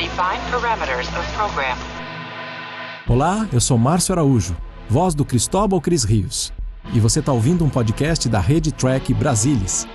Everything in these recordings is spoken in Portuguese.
Define parameters of program. Olá, eu sou Márcio Araújo, voz do Cristóbal Cris Rios. E você está ouvindo um podcast da Rede Track Brasilis.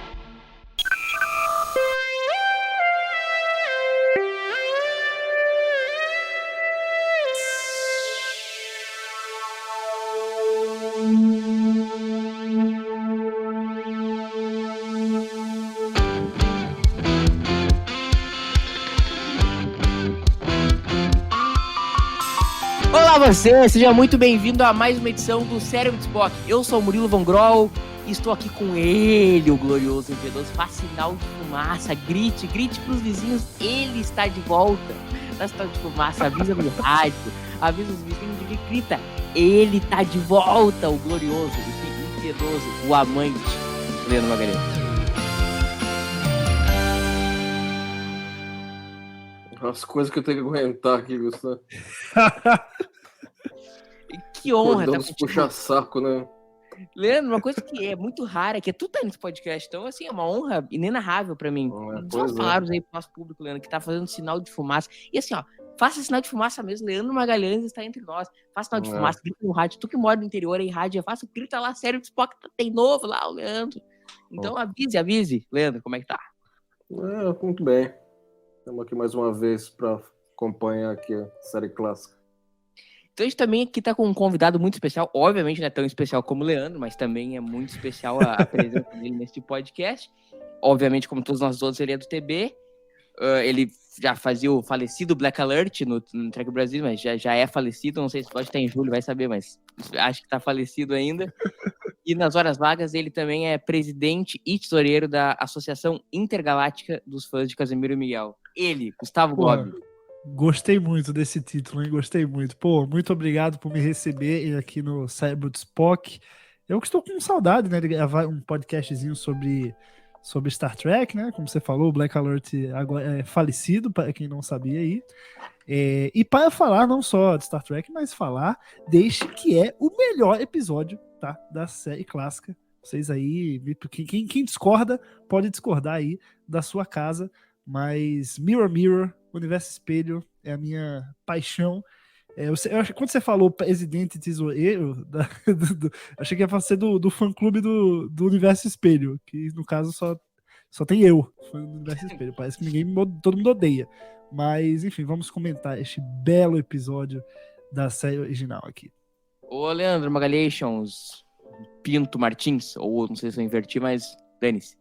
Olá você, seja muito bem-vindo a mais uma edição do Cérebro de Spock. Eu sou o Murilo Von Groll e estou aqui com ele, o glorioso G12. Faz sinal de fumaça, grite pros vizinhos, ele está de volta. Dá sinal de fumaça, avisa no rádio, avisa os vizinhos de grita, ele está de volta, o glorioso, o impiedoso, o amante, Leandro Magalhães. As coisas que eu tenho que aguentar aqui, Gustavo. Que honra, tá com puxa-saco, né? Leandro, uma coisa que é muito rara, que é tu tá nesse podcast, então, assim, é uma honra inenarrável pra mim. Só palavras aí pro nosso público, Leandro, que tá fazendo sinal de fumaça. E assim, ó, faça sinal de fumaça mesmo, Leandro Magalhães está entre nós. Faça sinal de fumaça, grita no rádio. Tu que mora no interior aí, rádio, faça, grita lá, sério, de Spock, tem novo lá, o Leandro. Então, avise, Leandro, como é que tá? Muito bem. Estamos aqui mais uma vez pra acompanhar aqui a série clássica. Então a gente também aqui tá com um convidado muito especial, obviamente não é tão especial como o Leandro, mas também é muito especial a presença dele nesse podcast. Obviamente, como todos nós outros, ele é do TB, ele já fazia o falecido Black Alert no Track Brasil, mas já é falecido, não sei se pode estar em julho, vai saber, mas acho que tá falecido ainda. E nas horas vagas ele também é presidente e tesoureiro da Associação Intergaláctica dos Fãs de Casemiro e Miguel. Ele, Gustavo Gobi. Gostei muito desse título, hein? Gostei muito. Pô, muito obrigado por me receber aqui no Cérebro de Spock. Eu que estou com saudade, né, de gravar um podcastzinho sobre Star Trek, né? Como você falou, o Black Alert agora é falecido, para quem não sabia aí. E para falar não só de Star Trek, mas falar deste que é o melhor episódio, tá, da série clássica. Vocês aí, quem discorda, pode discordar aí da sua casa, mas Mirror, Universo Espelho é a minha paixão. Eu acho que quando você falou presidente tesoureiro, achei que ia ser do fã-clube do Universo Espelho, que no caso só tem eu, fã do Universo Espelho. Parece que todo mundo odeia. Mas, enfim, vamos comentar este belo episódio da série original aqui. Ô, Leandro Magalhães, Pinto Martins, ou não sei se eu inverti, mas dane-se.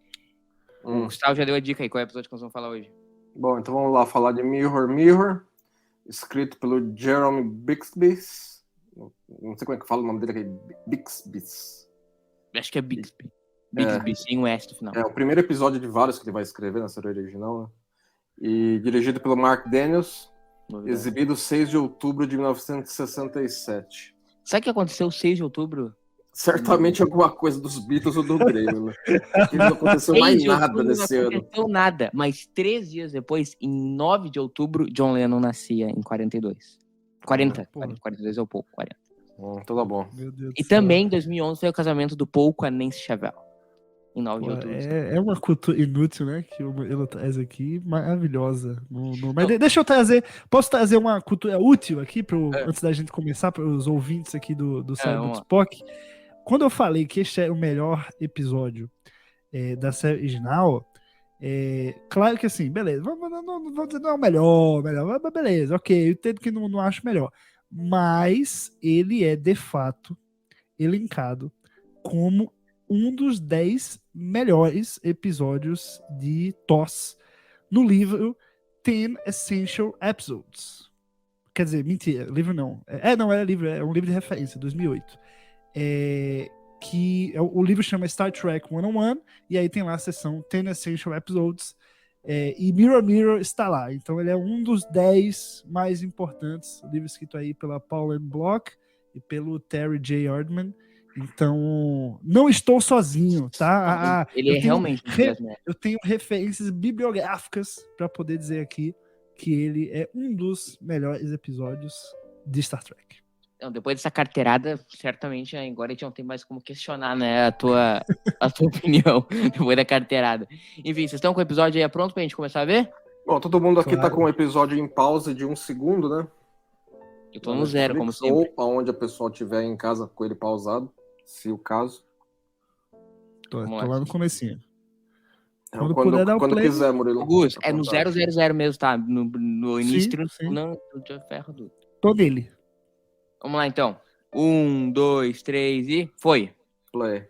O Gustavo já deu a dica aí, qual é o episódio que nós vamos falar hoje? Bom, então vamos lá falar de Mirror, escrito pelo Jeremy Bixby. Não sei como é que fala o nome dele aqui, Bixby. Acho que é Bixby. Bixby, sem o S no final. É o primeiro episódio de vários que ele vai escrever na série original, né? E dirigido pelo Mark Daniels, exibido 6 de outubro de 1967. Sabe o que aconteceu 6 de outubro? Certamente alguma coisa dos Beatles ou do Grêmio, né? Porque não aconteceu mais nada desse ano. Não aconteceu nada, mas 3 dias depois, em 9 de outubro, John Lennon nascia em 42. 42 é o Paul, 40. Então tá bom. E também em 2011 foi o casamento do Paul com a Nancy Chevelle. Em 9 de outubro. É uma cultura inútil, né? Que ele traz aqui, maravilhosa. Mas deixa eu trazer. Posso trazer uma cultura útil aqui, antes da gente começar, para os ouvintes aqui do Cérebro de Spock? Quando eu falei que este é o melhor episódio da série original, claro que assim, beleza. Não vou dizer não é o melhor, mas beleza, ok. Eu entendo que não acho melhor. Mas ele é, de fato, elencado como um dos 10 melhores episódios de TOS no livro 10 Essential Episodes. Quer dizer, mentira, livro não. Não é livro, é um livro de referência, 2008. O livro chama Star Trek 101, e aí tem lá a seção 10 Essential Episodes, e Mirror está lá. Então ele é um dos 10 mais importantes, livro escrito aí pela Paul M. Block e pelo Terry J. Erdman. Então, não estou sozinho, tá? Eu tenho referências bibliográficas para poder dizer aqui que ele é um dos melhores episódios de Star Trek. Então, depois dessa carteirada, certamente agora a gente não tem mais como questionar, né, a tua opinião depois da carteirada. Enfim, vocês estão com o episódio aí pronto pra gente começar a ver? Bom, todo mundo aqui Claro. tá com o episódio em pausa de 1 segundo, né? Eu tô no zero, como sempre. Ou aonde a pessoa estiver em casa com ele pausado, se o caso. Tô Vamos lá lá. no comecinho. Então, Quando puder dar o quando play. quiser, Murilo. Gus, Fica à é no vontade. 000 mesmo, tá? No início, Sim. não de ferro do... Tô nele. Vamos lá, então. 1, 2, 3 e... Foi. Play.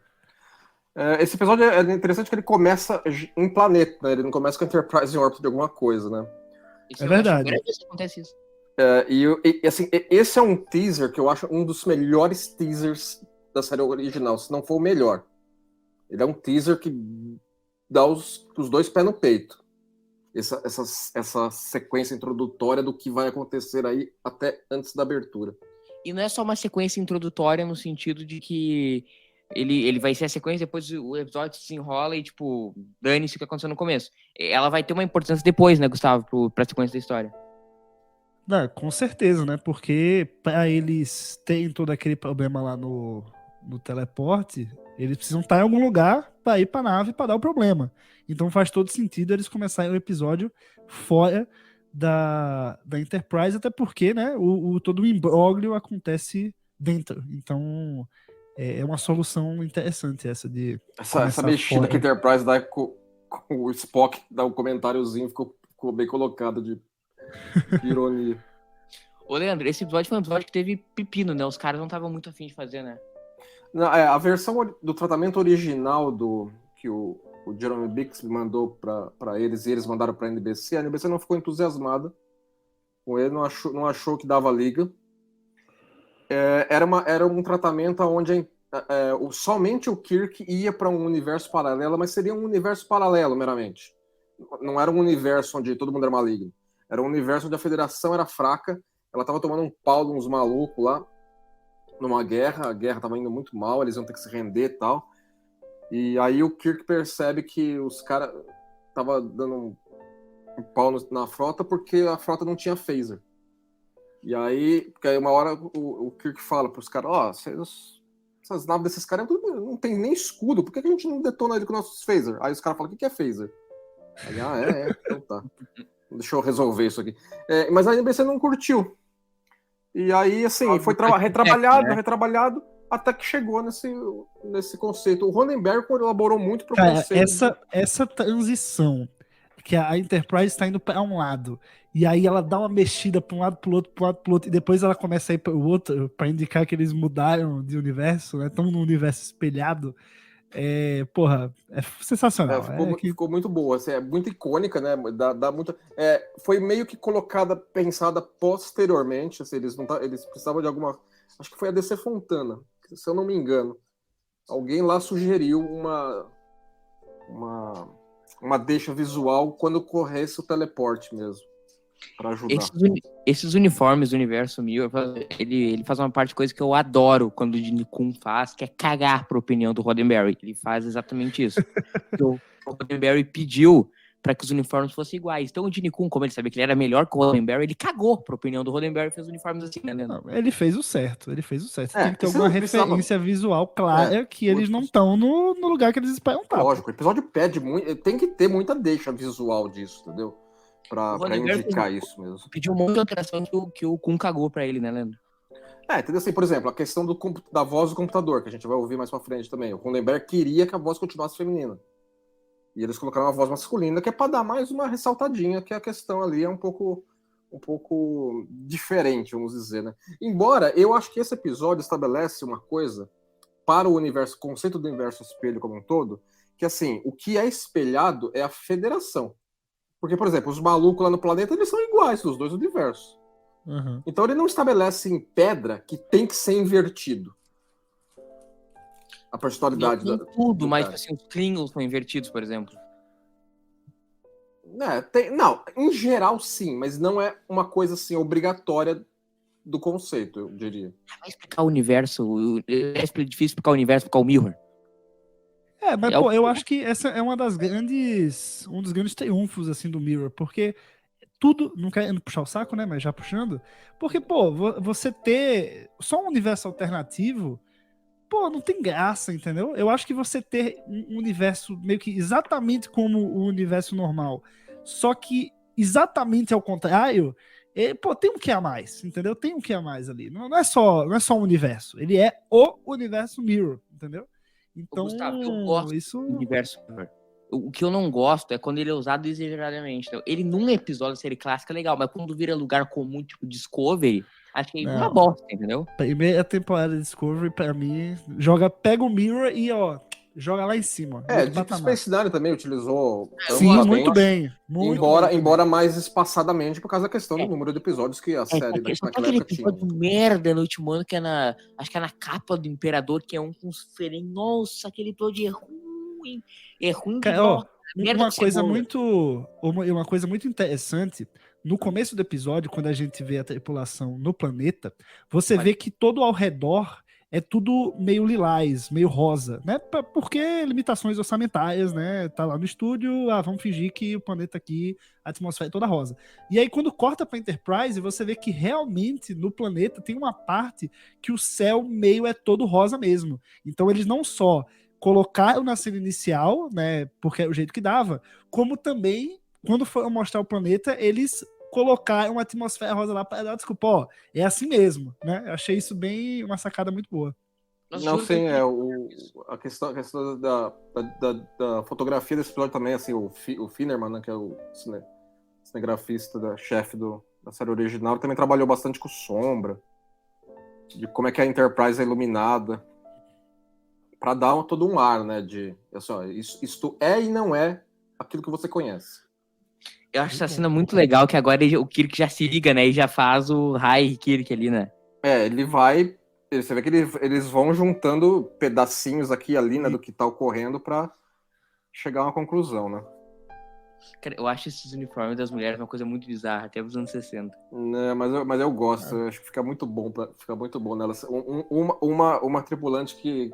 Esse episódio é interessante que ele começa em planeta, né? Ele não começa com a Enterprise em órbita de alguma coisa, né? Isso É eu acho verdade. a primeira vez que acontece isso. Assim, esse é um teaser que eu acho um dos melhores teasers da série original, se não for o melhor. Ele é um teaser que dá os dois pés no peito. Essa sequência introdutória do que vai acontecer aí até antes da abertura. E não é só uma sequência introdutória no sentido de que ele vai ser a sequência, depois o episódio se enrola e, tipo, dane-se o que aconteceu no começo. Ela vai ter uma importância depois, né, Gustavo, pra sequência da história. Não, com certeza, né? Porque para eles terem todo aquele problema lá no teleporte, eles precisam estar em algum lugar para ir para a nave para dar o problema. Então faz todo sentido eles começarem o episódio fora da Enterprise, até porque, né, todo o imbróglio acontece dentro. Então é uma solução interessante essa de Essa começar mexida fora. que a Enterprise dá com o Spock, dá um comentáriozinho, ficou bem colocado de ironia. Ô, Leandro, esse episódio foi um episódio que teve pepino, né? Os caras não estavam muito afim de fazer, né? Não, a versão do tratamento original que o Jeremy Bixby mandou para eles e eles mandaram para a NBC não ficou entusiasmada com ele, não achou que dava liga. Era um tratamento onde somente o Kirk ia para um universo paralelo, mas seria um universo paralelo meramente. Não era um universo onde todo mundo era maligno. Era um universo onde a Federação era fraca, ela estava tomando um pau de uns malucos lá, numa guerra, a guerra estava indo muito mal, eles iam ter que se render e tal. E aí o Kirk percebe que os caras estavam dando um pau na frota porque a frota não tinha phaser. E aí, porque aí uma hora o Kirk fala pros caras, essas naves desses caras não tem nem escudo, por que a gente não detona ele com nossos phaser? Aí os caras falam, o que é phaser? Aí, então tá. Deixa eu resolver isso aqui. Mas a NBC não curtiu. E aí, assim, foi retrabalhado, até que chegou nesse conceito. O Roddenberry elaborou muito para o conceito. Essa transição, que a Enterprise está indo para um lado, e aí ela dá uma mexida para um lado, para o outro, e depois ela começa a ir para o outro, para indicar que eles mudaram de universo, né? Estão no universo espelhado. É sensacional. Ficou muito boa, assim, é muito icônica, né? Dá muito, foi meio que pensada posteriormente, assim, eles precisavam de alguma. Acho que foi a DC Fontana, se eu não me engano. Alguém lá sugeriu uma deixa visual quando corresse o teleporte mesmo, para ajudar. Esses uniformes do universo 1000, ele faz uma parte de coisa que eu adoro quando o Gene Kun faz, que é cagar pra opinião do Roddenberry. Ele faz exatamente isso. O Roddenberry pediu para que os uniformes fossem iguais. Então o Gene Kun, como ele sabia que ele era melhor que o Roddenberry, ele cagou pra opinião do Roddenberry e fez os uniformes assim, né, Leandro? Ele fez o certo. Tem que ter alguma precisava... referência visual clara que eles não estão no lugar que eles esperam estar. Lógico, o episódio pede muito, tem que ter muita deixa visual disso, entendeu? Pra indicar isso mesmo. Pediu um monte de alteração que o Kun cagou pra ele, né, Leandro? Entendeu? Assim, por exemplo, a questão da voz do computador, que a gente vai ouvir mais pra frente também. O Roddenberry queria que a voz continuasse feminina. E eles colocaram uma voz masculina, que é pra dar mais uma ressaltadinha, que a questão ali é um pouco diferente, vamos dizer, né? Embora eu acho que esse episódio estabelece uma coisa para o conceito do universo espelho como um todo, que assim, o que é espelhado é a federação. Porque, por exemplo, os malucos lá no planeta, eles são iguais dos dois universos. Uhum. Então ele não estabelece em pedra que tem que ser invertido. A personalidade Não tudo, mas assim, os Klingons são invertidos, por exemplo. Não, em geral sim, mas não é uma coisa assim obrigatória do conceito, eu diria. Vai explicar o universo, é difícil explicar o universo por causa do Mirror. Mas eu acho que essa é um dos grandes triunfos assim do Mirror, porque tudo, não querendo puxar o saco, né, mas já puxando, porque, você ter só um universo alternativo, não tem graça, entendeu? Eu acho que você ter um universo meio que exatamente como o universo normal, só que exatamente ao contrário, pô, tem um que a mais, entendeu? Tem um que a mais ali. Não é só um universo, ele é o universo Mirror, entendeu? Então, Gustavo, eu gosto isso... do universo Mirror. O que eu não gosto é quando ele é usado exageradamente. Então, ele num episódio da série clássica é legal, mas quando vira lugar comum, tipo Discovery, acho que é uma bosta, entendeu? Primeira temporada de Discovery, pra mim, pega o Mirror e, ó, joga lá em cima. Deep Space Nine também utilizou Sim, amplamente, muito bem. Embora mais espaçadamente por causa da questão do número de episódios que a série naquela época tinha. Episódio merda no último ano, que é acho que é na capa do Imperador, que é um com os diferentes. Nossa, aquele episódio é ruim. É ruim de ó, uma coisa muito interessante, no começo do episódio, quando a gente vê a tripulação no planeta, você vê que todo ao redor é tudo meio lilás, meio rosa, né? Porque limitações orçamentárias, né? Tá lá no estúdio, vamos fingir que o planeta aqui, a atmosfera é toda rosa. E aí quando corta pra Enterprise, você vê que realmente no planeta tem uma parte que o céu meio é todo rosa mesmo. Então eles não só colocaram na cena inicial, né, porque é o jeito que dava, como também, quando foram mostrar o planeta, eles colocaram uma atmosfera rosa lá para dar desculpa, ó, é assim mesmo, né? Eu achei isso bem uma sacada muito boa. Não, sim, a questão da fotografia desse episódio também, assim, o Finnerman, né, que é o cinegrafista, chefe da série original, também trabalhou bastante com sombra, de como é que a Enterprise é iluminada, para dar todo um ar, né, de isto é e não é aquilo que você conhece. Eu acho essa cena muito legal, que agora o Kirk já se liga, né, e já faz o High Kirk ali, né. Ele vai, você vê que eles vão juntando pedacinhos aqui e ali, né, do que tá ocorrendo para chegar a uma conclusão, né. Cara, eu acho esses uniformes das mulheres uma coisa muito bizarra, até os anos 60. Mas eu gosto, eu acho que fica muito bom nelas. Uma tripulante que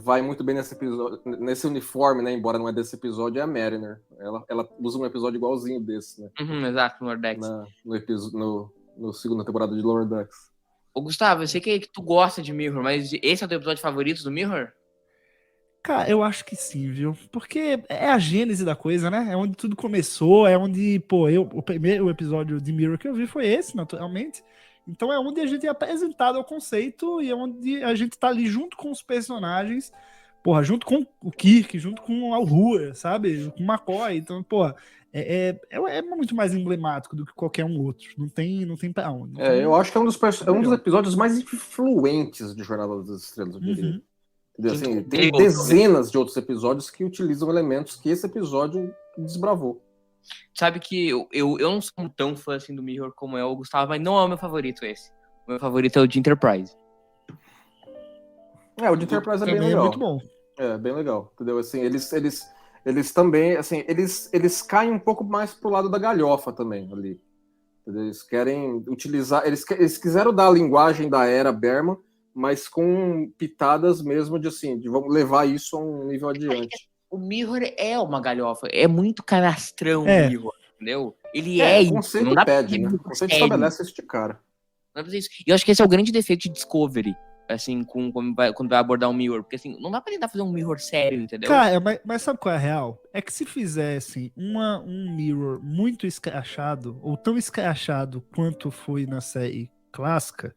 vai muito bem nesse episódio, nesse uniforme, né? Embora não é desse episódio, é a Mariner. Ela usa um episódio igualzinho desse, né? Exato, no Lower Decks. No segunda temporada de Lower Decks. Ô, Gustavo, eu sei que tu gosta de Mirror, mas esse é o teu episódio favorito do Mirror? Cara, eu acho que sim, viu? Porque é a gênese da coisa, né? É onde tudo começou, é onde, pô, o primeiro episódio de Mirror que eu vi foi esse, naturalmente. Então é onde a gente é apresentado ao conceito e é onde a gente tá ali junto com os personagens, porra, junto com o Kirk, junto com a Uhura, sabe? Com o McCoy. Então, porra, é muito mais emblemático do que qualquer um outro. Não tem pra onde. Eu acho que é um dos episódios mais influentes de Jornada das Estrelas, eu diria. Assim, tem dezenas de outros episódios que utilizam elementos que esse episódio desbravou. Sabe que eu não sou tão fã assim do Mirror como é o Gustavo, mas não é o meu favorito esse. O meu favorito é o de Enterprise. O de Enterprise é bem legal. É muito bom. É, bem legal, entendeu? Assim, eles também, assim, eles caem um pouco mais pro lado da galhofa também, ali. Entendeu? Eles querem utilizar, eles quiseram dar a linguagem da era Berman, mas com pitadas mesmo de vamos levar isso a um nível adiante. O Mirror é uma galhofa, é muito canastrão o Mirror, entendeu? Ele é isso. O conceito pede, né? O conceito estabelece isso de cara. Não é isso. E eu acho que esse é o grande defeito de Discovery, assim, quando vai abordar um Mirror, porque assim, não dá pra tentar fazer um Mirror sério, entendeu? Cara, mas sabe qual é a real? É que se fizessem um Mirror muito escrachado, ou tão escrachado quanto foi na série clássica,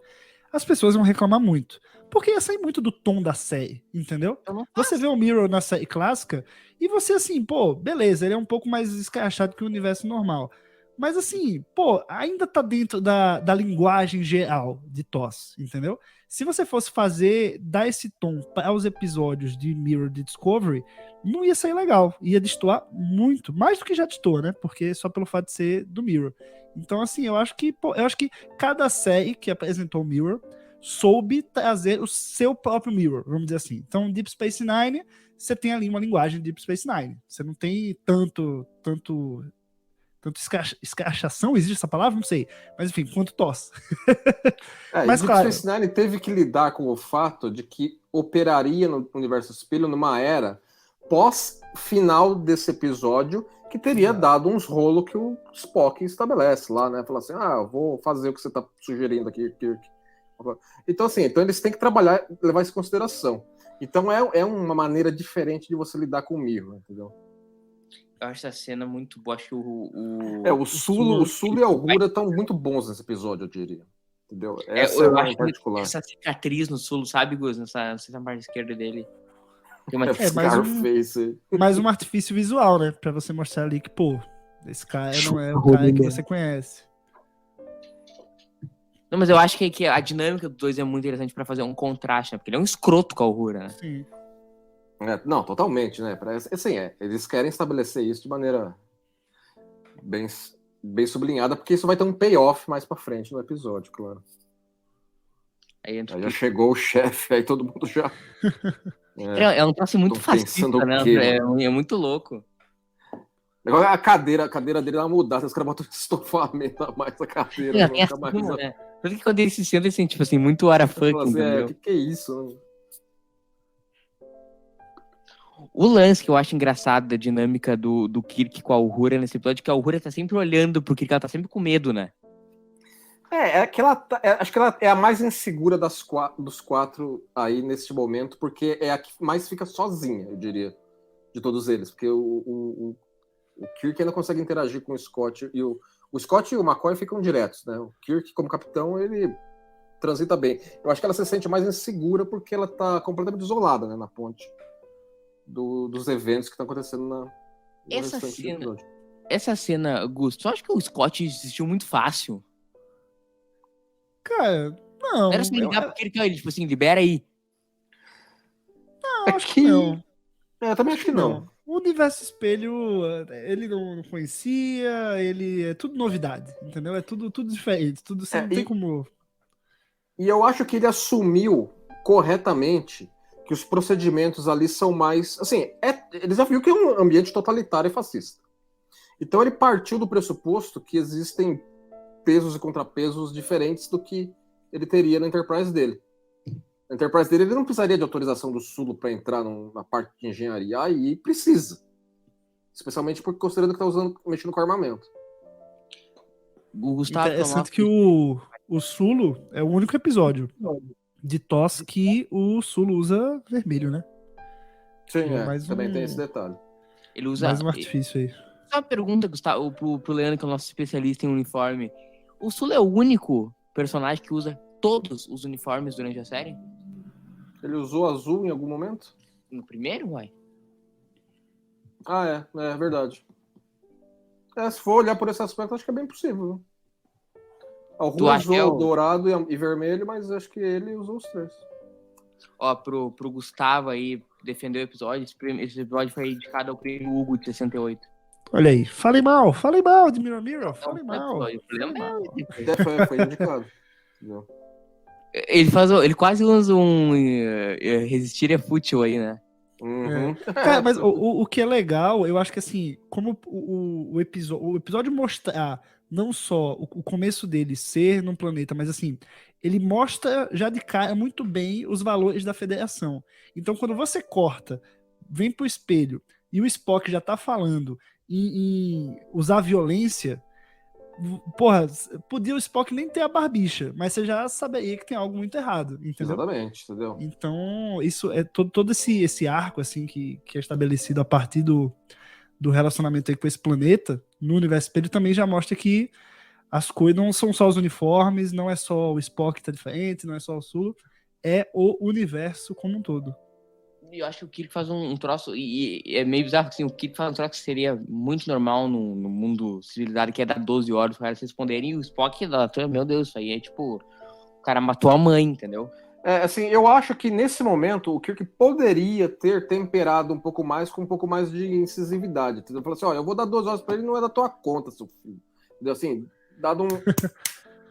as pessoas vão reclamar muito. Porque ia sair muito do tom da série, entendeu? Você vê o Mirror na série clássica e você assim, pô, beleza, ele é um pouco mais escrachado que o universo normal. Mas assim, pô, ainda tá dentro da linguagem geral de TOS, entendeu? Se você fosse dar esse tom para os episódios de Mirror de Discovery, não ia sair legal. Ia destoar muito, mais do que já destoa, né? Porque só pelo fato de ser do Mirror. Então, assim, eu acho que cada série que apresentou o Mirror soube trazer o seu próprio Mirror, vamos dizer assim. Então, Deep Space Nine, você tem ali uma linguagem de Deep Space Nine. Você não tem tanto escrachação, existe essa palavra? Não sei. Mas, enfim, quanto TOS. Mas, Deep Space Nine teve que lidar com o fato de que operaria no universo espelho numa era pós-final desse episódio que teria dado uns rolos que o Spock estabelece lá, né? Falar assim, eu vou fazer o que você tá sugerindo aqui, Kirk. Então, assim, eles têm que trabalhar, levar isso em consideração. Então, é uma maneira diferente de você lidar com o Mirror, entendeu? Eu acho essa cena muito boa. Acho que O Sulo e a Uhura estão muito bons nesse episódio, eu diria. Entendeu? Essa eu é acho em particular. essa cicatriz no Sulo, sabe, Gus? Nessa parte esquerda dele. Tem uma mais um artifício visual, né? Pra você mostrar ali que, pô, esse cara não é o cara que você conhece. Não, mas eu acho que a dinâmica dos dois é muito interessante pra fazer um contraste, né? Porque ele é um escroto com a Uhura, né? Sim. Não, totalmente, né? Assim, eles querem estabelecer isso de maneira bem sublinhada, porque isso vai ter um payoff mais pra frente no episódio, claro. Aí já chegou o chefe, aí todo mundo já... É um troço muito fascista, né? É muito louco. A cadeira dele vai mudar, os caras botam estofamento a mais na cadeira. Tem essa cima, né? Por que quando ele se senta, assim, tipo assim, muito hora funk, entendeu? Que é isso, né? O lance que eu acho engraçado da dinâmica do Kirk com a Uhura nesse episódio é que a Uhura tá sempre olhando pro Kirk, ela tá sempre com medo, né? Acho que ela é a mais insegura dos quatro aí nesse momento, porque é a que mais fica sozinha, eu diria, de todos eles. Porque o Kirk ainda consegue interagir com o Scott, e o Scott e o McCoy ficam diretos, né? O Kirk, como capitão, ele transita bem. Eu acho que ela se sente mais insegura porque ela tá completamente isolada, né, na ponte dos eventos que estão acontecendo no restante do episódio. Essa cena, Gusto, eu acho que o Scott desistiu muito fácil. Cara, não. Era só ligar pro Kirk, ele, tipo assim, libera aí. Não, acho que não. Eu também acho que não. O Universo Espelho, ele não conhecia, ele é tudo novidade, entendeu? É tudo diferente, tudo você não tem como... E eu acho que ele assumiu corretamente que os procedimentos ali são mais... Assim, ele já viu que é um ambiente totalitário e fascista. Então ele partiu do pressuposto que existem pesos e contrapesos diferentes do que ele teria na Enterprise dele. Na Enterprise dele, ele não precisaria de autorização do Sulo para entrar na parte de engenharia, aí precisa. Especialmente porque considerando que está mexendo com armamento. O Gustavo interessante que o Sulo é o único episódio de TOS que o Sulo usa vermelho, né? Sim, também tem esse detalhe. Ele usa mais um artifício aí. Só uma pergunta, Gustavo, pro Leandro, que é o nosso especialista em uniforme. O Sulo é o único personagem que usa todos os uniformes durante a série? Ele usou azul em algum momento? No primeiro, uai? É verdade. Se for olhar por esse aspecto, acho que é bem possível. O Ru usou dourado e vermelho, mas acho que ele usou os três. Ó, pro Gustavo aí defender o episódio, esse episódio foi dedicado ao prêmio Hugo de 68. Olha aí, falei mal de Mirror Mirror, falei mal. Foi indicado. Ele quase usa um resistir é fútil aí, né? Uhum. Cara, mas o que é legal, eu acho que assim, como o episódio mostra não só o começo dele ser num planeta, mas assim, ele mostra já de cara muito bem os valores da Federação. Então, quando você corta, vem pro espelho e o Spock já tá falando em usar violência, porra, podia o Spock nem ter a barbicha, mas você já saberia que tem algo muito errado, entendeu? Exatamente, entendeu? Então, isso é todo esse arco, assim, que é estabelecido a partir do relacionamento aí com esse planeta, no Universo Espelho, também já mostra que as coisas não são só os uniformes, não é só o Spock que tá diferente, não é só o Sulo, é o universo como um todo. Eu acho que o Kirk faz um troço, e é meio bizarro, assim, o Kirk faz um troço que seria muito normal no mundo civilizado, que é dar 12 horas para eles responderem, e o Spock, meu Deus, isso aí é tipo, o cara matou a mãe, entendeu? Assim, eu acho que nesse momento o Kirk poderia ter temperado um pouco mais com um pouco mais de incisividade, entendeu? Falou assim, olha, eu vou dar 12 horas para ele, não é da tua conta, seu filho. Entendeu? Assim, dado um...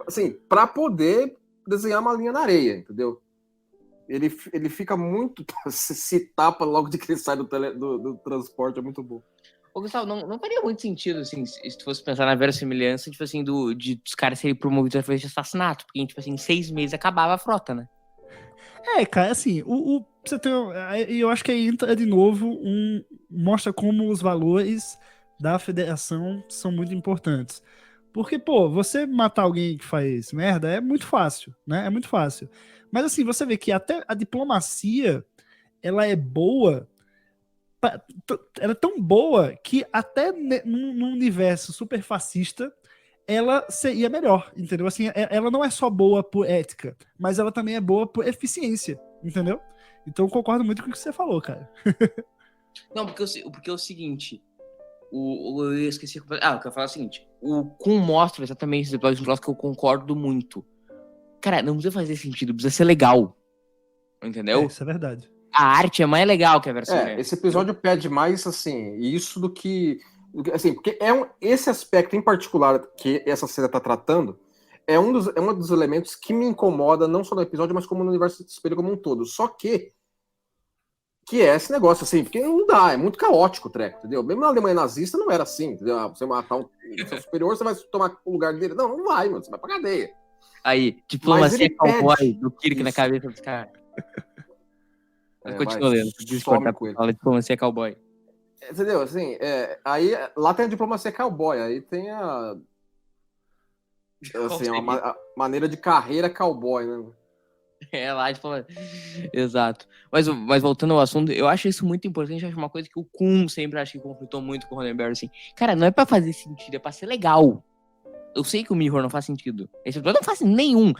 assim, para poder desenhar uma linha na areia, entendeu? Ele fica muito... se tapa logo de que ele sai do transporte, é muito bom. Ô, Gustavo, não faria muito sentido, assim, se tu fosse pensar na verossimilhança, tipo assim, dos caras serem promovidos através de assassinato, porque, tipo assim, em 6 meses acabava a frota, né? Cara, assim, você tem, eu acho que aí entra de novo mostra como os valores da Federação são muito importantes. Porque, pô, você matar alguém que faz merda é muito fácil, né? É muito fácil. Mas, assim, você vê que até a diplomacia, ela é boa ela é tão boa que até num universo super fascista ela seria melhor, entendeu? Assim, ela não é só boa por ética, mas ela também é boa por eficiência, entendeu? Então eu concordo muito com o que você falou, cara. Não, porque é o seguinte. Eu esqueci. Eu quero falar o seguinte. O Kun mostra exatamente esse episódio de Lost que eu concordo muito. Cara, não precisa fazer sentido, precisa ser legal. Entendeu? Isso é verdade. A arte é mais legal que a versão. Esse episódio pede mais, assim, isso do que... Assim, porque esse aspecto em particular que essa série está tratando é um dos elementos que me incomoda, não só no episódio, mas como no universo de espelho como um todo. Só que é esse negócio, assim, porque não dá, é muito caótico o treco, entendeu? Mesmo na Alemanha nazista não era assim, entendeu? Você matar um seu superior, você vai tomar o lugar dele. Não vai, mano, você vai pra cadeia. Aí, diplomacia cowboy do Kirk isso na cabeça dos caras. Continua vai, lendo, some com ele. fala diplomacia cowboy. Entendeu? Assim, aí lá tem a diplomacia cowboy, aí tem assim, a maneira de carreira cowboy, né? Lá de falar. Exato. Mas voltando ao assunto, eu acho isso muito importante. Eu acho uma coisa que o Kun sempre acha que conflitou muito com o Roddenberry, assim. Cara, não é pra fazer sentido, é pra ser legal. Eu sei que o Mirror não faz sentido. Esse episódio não faz nenhum.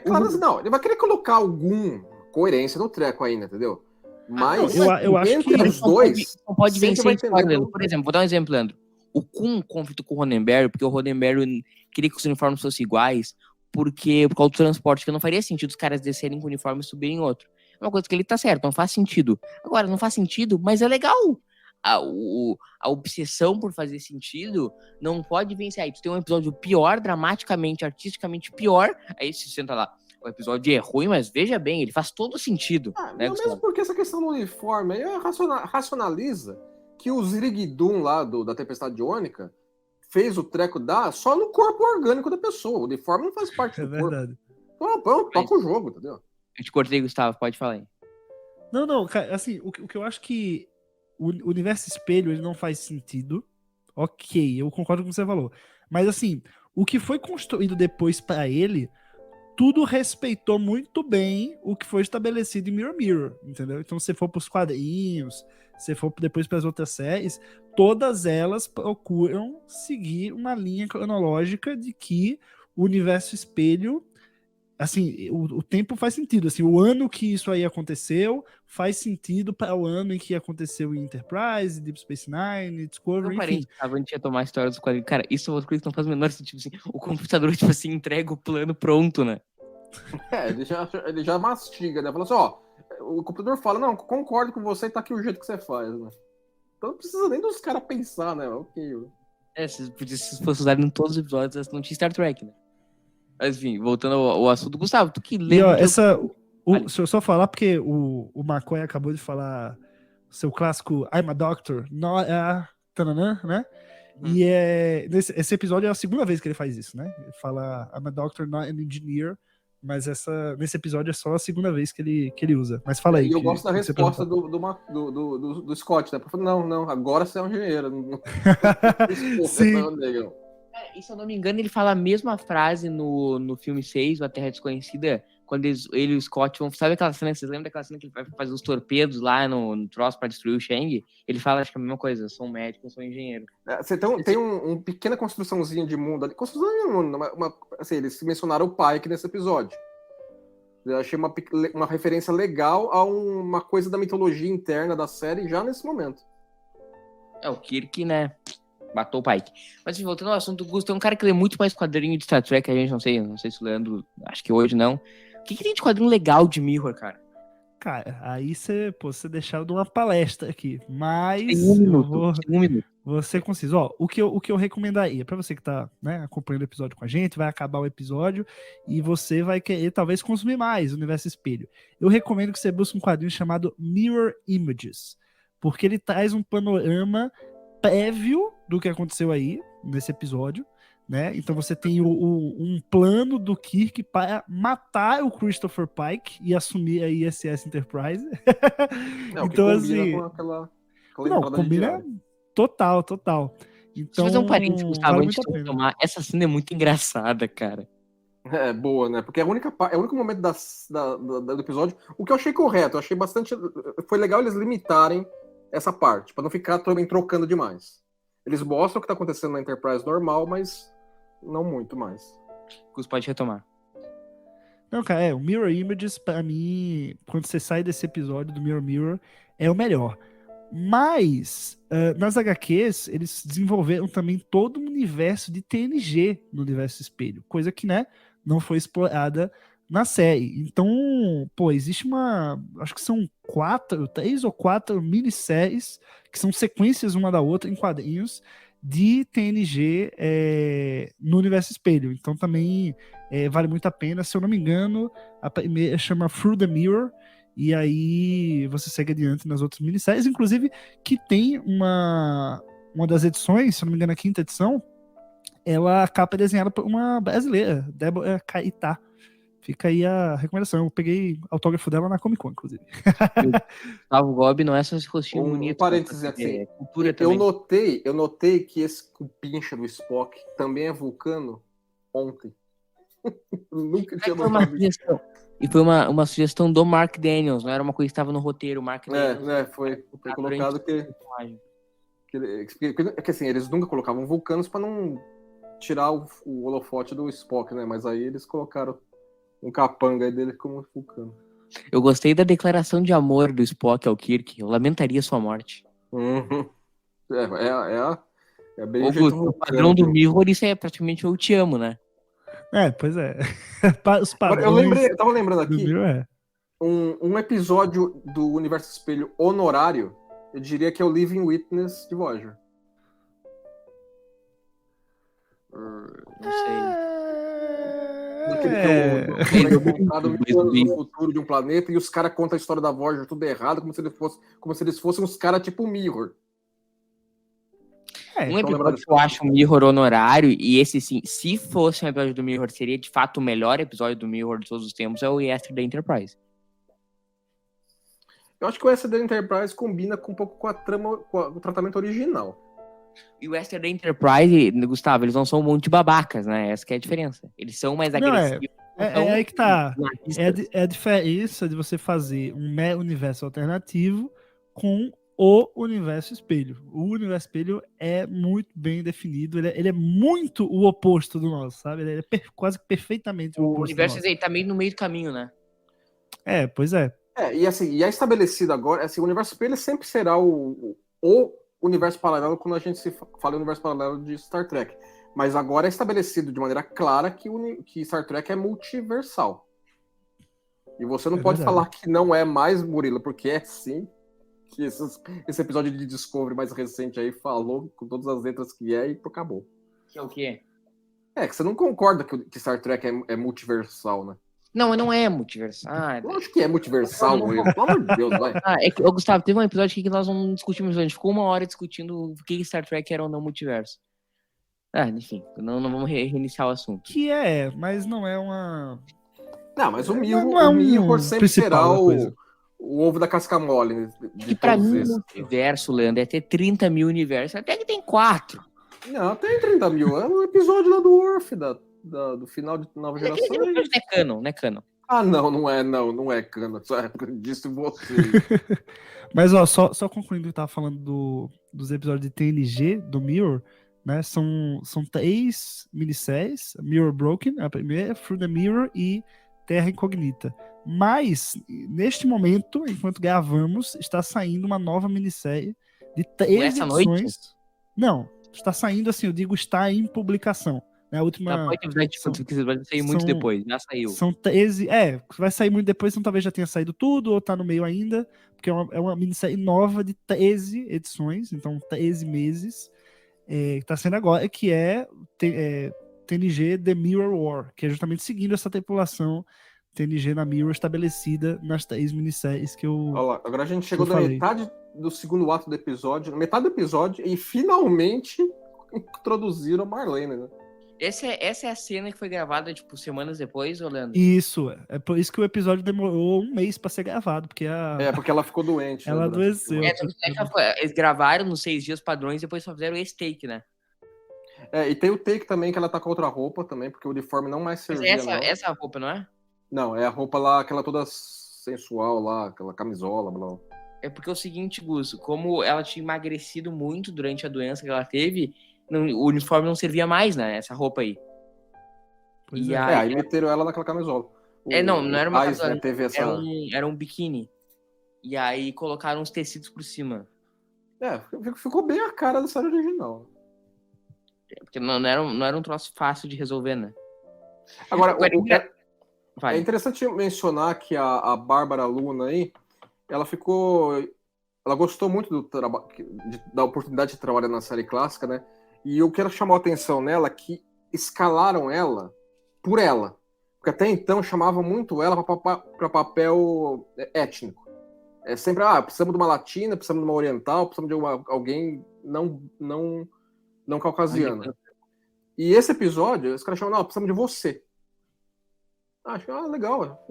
Claro, assim, não, ele vai querer colocar alguma coerência no treco ainda, entendeu? Mas eu acho que os dois não pode vencer a história, pelo... Por exemplo, vou dar um exemplo, Leandro. O Kun conflitou com o Roddenberry porque o Roddenberry queria que os uniformes fossem iguais por causa do transporte, que não faria sentido os caras descerem com o uniforme e subirem outro. É uma coisa que ele tá certo, não faz sentido. Agora, não faz sentido, mas é legal. A obsessão por fazer sentido não pode vencer. Aí tu tem um episódio pior, dramaticamente, artisticamente pior, aí você senta lá. O episódio é ruim, mas veja bem, ele faz todo sentido. Né, mesmo porque essa questão do uniforme aí racionaliza que o Ziriguidum lá da Tempestade Iônica fez o treco só no corpo orgânico da pessoa. O uniforme não faz parte do corpo. É verdade. Pronto, toca o jogo, entendeu? Eu te cortei, Gustavo, pode falar aí. Não, cara, assim, o que eu acho que o universo espelho, ele não faz sentido. Ok, eu concordo com o que você falou. Mas, assim, o que foi construído depois pra ele, tudo respeitou muito bem o que foi estabelecido em Mirror, entendeu? Então, se for pros quadrinhos, se for depois pras outras séries, todas elas procuram seguir uma linha cronológica de que o universo espelho, assim, o tempo faz sentido, assim, o ano que isso aí aconteceu faz sentido para o ano em que aconteceu em Enterprise, Deep Space Nine, Discovery, enfim. A gente ia tomar a história dos quadrinhos. Cara, isso é uma coisa que não faz o menor sentido, assim, o computador, tipo assim, entrega o plano pronto, né? Ele já mastiga, né? Fala assim, o computador fala, não, concordo com você, tá aqui o jeito que você faz, né? Então não precisa nem dos caras pensar, né? Ok. Se fosse usado em todos os episódios, não tinha Star Trek, né? Mas enfim, voltando ao assunto, Gustavo, tu que lembra... deixa eu só falar, porque o McCoy acabou de falar seu clássico I'm a Doctor, not a... Tananã, né? E esse episódio é a segunda vez que ele faz isso, né? Ele fala I'm a Doctor, not an engineer, mas nesse episódio é só a segunda vez que ele usa. Mas fala aí. E eu gosto da resposta do Scott, né? Não, agora você é um engenheiro. Sim. E se eu não me engano, ele fala a mesma frase no filme 6, A Terra Desconhecida, quando ele e o Scott vão... Sabe aquela cena, vocês lembram daquela cena que ele vai fazer os torpedos lá no troço pra destruir o Shang? Ele fala, acho que é a mesma coisa, eu sou um médico, eu sou um engenheiro. Você tem uma pequena construçãozinha de mundo ali. Construção de mundo, assim, eles mencionaram o Pike nesse episódio. Eu achei uma referência legal a uma coisa da mitologia interna da série já nesse momento. O Kirk, né? Matou o Pike. Mas enfim, voltando ao assunto, o Gusto é um cara que lê muito mais quadrinho de Star Trek, a gente não sei se o Leandro, acho que hoje não. O que tem de quadrinho legal de Mirror, cara? Cara, aí você deixar de uma palestra aqui, mas tem um minuto. Vou ser conciso. O que eu recomendaria pra você que tá, né, acompanhando o episódio com a gente, vai acabar o episódio e você vai querer talvez consumir mais o Universo Espelho. Eu recomendo que você busque um quadrinho chamado Mirror Images, porque ele traz um panorama prévio do que aconteceu aí nesse episódio, né? Então você tem um plano do Kirk para matar o Christopher Pike e assumir a ISS Enterprise. Então assim, não, combina total. Então, deixa eu fazer um parênteses, Gustavo, antes de tomar. Essa cena é muito engraçada, cara. É boa, né? Porque é o único momento do episódio. O que eu achei correto, eu achei bastante. Foi legal eles limitarem essa parte, pra não ficar também trocando demais. Eles mostram o que tá acontecendo na Enterprise normal, mas não muito mais. Gus pode retomar. Não, cara, o Mirror Images, pra mim, quando você sai desse episódio do Mirror Mirror, é o melhor. Mas, nas HQs, eles desenvolveram também todo um universo de TNG no universo espelho, coisa que, né, não foi explorada na série. Então, pô, existe acho que são 3 ou 4 minisséries, que são sequências uma da outra em quadrinhos, de TNG no universo espelho. Então também vale muito a pena. Se eu não me engano, a primeira chama Through the Mirror, e aí você segue adiante nas outras minisséries, inclusive que tem uma das edições, se eu não me engano a 5ª edição, a capa é desenhada por uma brasileira, Débora Caetá. Fica aí a recomendação. Eu peguei autógrafo dela na Comic Con, inclusive. Gustavo Gobi não é só esse rostinho Um bonito. parênteses assim, Cultura também. eu notei que esse cupincha do Spock também é vulcano ontem. Nunca tinha notado isso. E foi uma sugestão do Mark Daniels, não era uma coisa que estava no roteiro. O Mark Daniels Foi colocado que assim, eles nunca colocavam vulcanos para não tirar o holofote do Spock, né? Mas aí eles colocaram um capanga aí dele como vulcano. Eu gostei da declaração de amor do Spock ao Kirk. Eu lamentaria sua morte. Uhum. É bem O padrão do Mirror, isso é praticamente eu te amo, né? Pois é. Os eu tava lembrando aqui Mirror, um episódio do Universo Espelho honorário, eu diria que é o Living Witness de Voyager. Não sei. No futuro de um planeta, e os caras contam a história da Voyager tudo errado, como se eles fossem uns caras tipo Mirror. Um episódio que eu acho um Mirror honorário, e esse sim, se fosse um episódio do Mirror, seria de fato o melhor episódio do Mirror de todos os tempos, é o Yesterday Enterprise. Eu acho que o Yesterday Enterprise combina com um pouco com a trama, com o tratamento original. E o Yesterday Enterprise, Gustavo, eles não são um monte de babacas, né? Essa que é a diferença. Eles são mais agressivos. É aí que tá. É a diferença de você fazer um universo alternativo com o universo espelho. O universo espelho é muito bem definido. Ele é muito o oposto do nosso, sabe? Ele é quase perfeitamente o oposto. O universo do nosso. tá meio no meio do caminho, né? Pois é. E assim, é estabelecido agora, assim, o universo espelho sempre será o universo paralelo quando a gente se fala em universo paralelo de Star Trek. Mas agora é estabelecido de maneira clara que Star Trek é multiversal. E você não pode falar que não é mais, Murilo, porque é sim. Que esse episódio de Discovery mais recente aí falou com todas as letras que é e acabou. Que é o quê? Que você não concorda que Star Trek é multiversal, né? Não é multiversal. Eu acho que é multiversal, Murilo. Pelo amor de Deus, vai. Gustavo, teve um episódio aqui que nós não discutimos, a gente ficou 1 hora discutindo o que Star Trek era ou não multiverso. Enfim, não vamos reiniciar o assunto. Mas não é uma... Não, mas o Mirror sempre será o ovo da casca mole. Que pra mim, o multiverso, Leandro, é ter 30 mil universos. Até que tem 4. Não, tem 30 mil. É um episódio lá do Worf, do final de Nova Geração. Não é canon. Não é canon. Só disse você. Mas, só concluindo o que eu tava falando dos episódios de TNG, do Mirror, né? São 3 minisséries. Mirror Broken, a primeira, Through the Mirror e Terra Incognita. Mas, neste momento, enquanto gravamos, está saindo uma nova minissérie de 3 edições. Noite? Não, está saindo assim, eu digo, está em publicação. A última... vai sair muito depois, já saiu. São 13... vai sair muito depois, então talvez já tenha saído tudo, ou tá no meio ainda, porque é uma minissérie nova de 13 edições, então 13 meses, que tá sendo agora, que é TNG The Mirror War, que é justamente seguindo essa tripulação TNG na Mirror estabelecida nas 3 minisséries que eu... Olha lá, agora a gente chegou na metade do segundo ato do episódio, metade do episódio, e finalmente introduziram a Marlene, né? Essa é a cena que foi gravada, semanas depois, Leandro? Isso, é por isso que o episódio demorou 1 mês pra ser gravado, porque porque ela ficou doente. Ela adoeceu. Eles gravaram nos 6 dias padrões, depois só fizeram esse take, né? E tem o take também que ela tá com outra roupa também, porque o uniforme não mais servia. Essa roupa, não é? Não, é a roupa lá, aquela toda sensual lá, aquela camisola, blá. É porque é o seguinte, Gus, como ela tinha emagrecido muito durante a doença que ela teve, o uniforme não servia mais, né? Essa roupa aí. Pois E é. Aí meteram ela naquela camisola. não era uma Ice, camisola, né, teve essa... era um biquíni. E aí colocaram uns tecidos por cima. Ficou bem a cara da série original. Porque não era um troço fácil de resolver, né? Agora, Vai. é interessante mencionar que a Bárbara Luna aí, ela gostou muito da oportunidade de trabalhar na série clássica, né? E eu quero chamar a atenção nela que escalaram ela por ela. Porque até então chamavam muito ela para papel étnico. É sempre, precisamos de uma latina, precisamos de uma oriental, precisamos de alguém não caucasiana. E esse episódio, os caras chamam, precisamos de você. Acho, legal.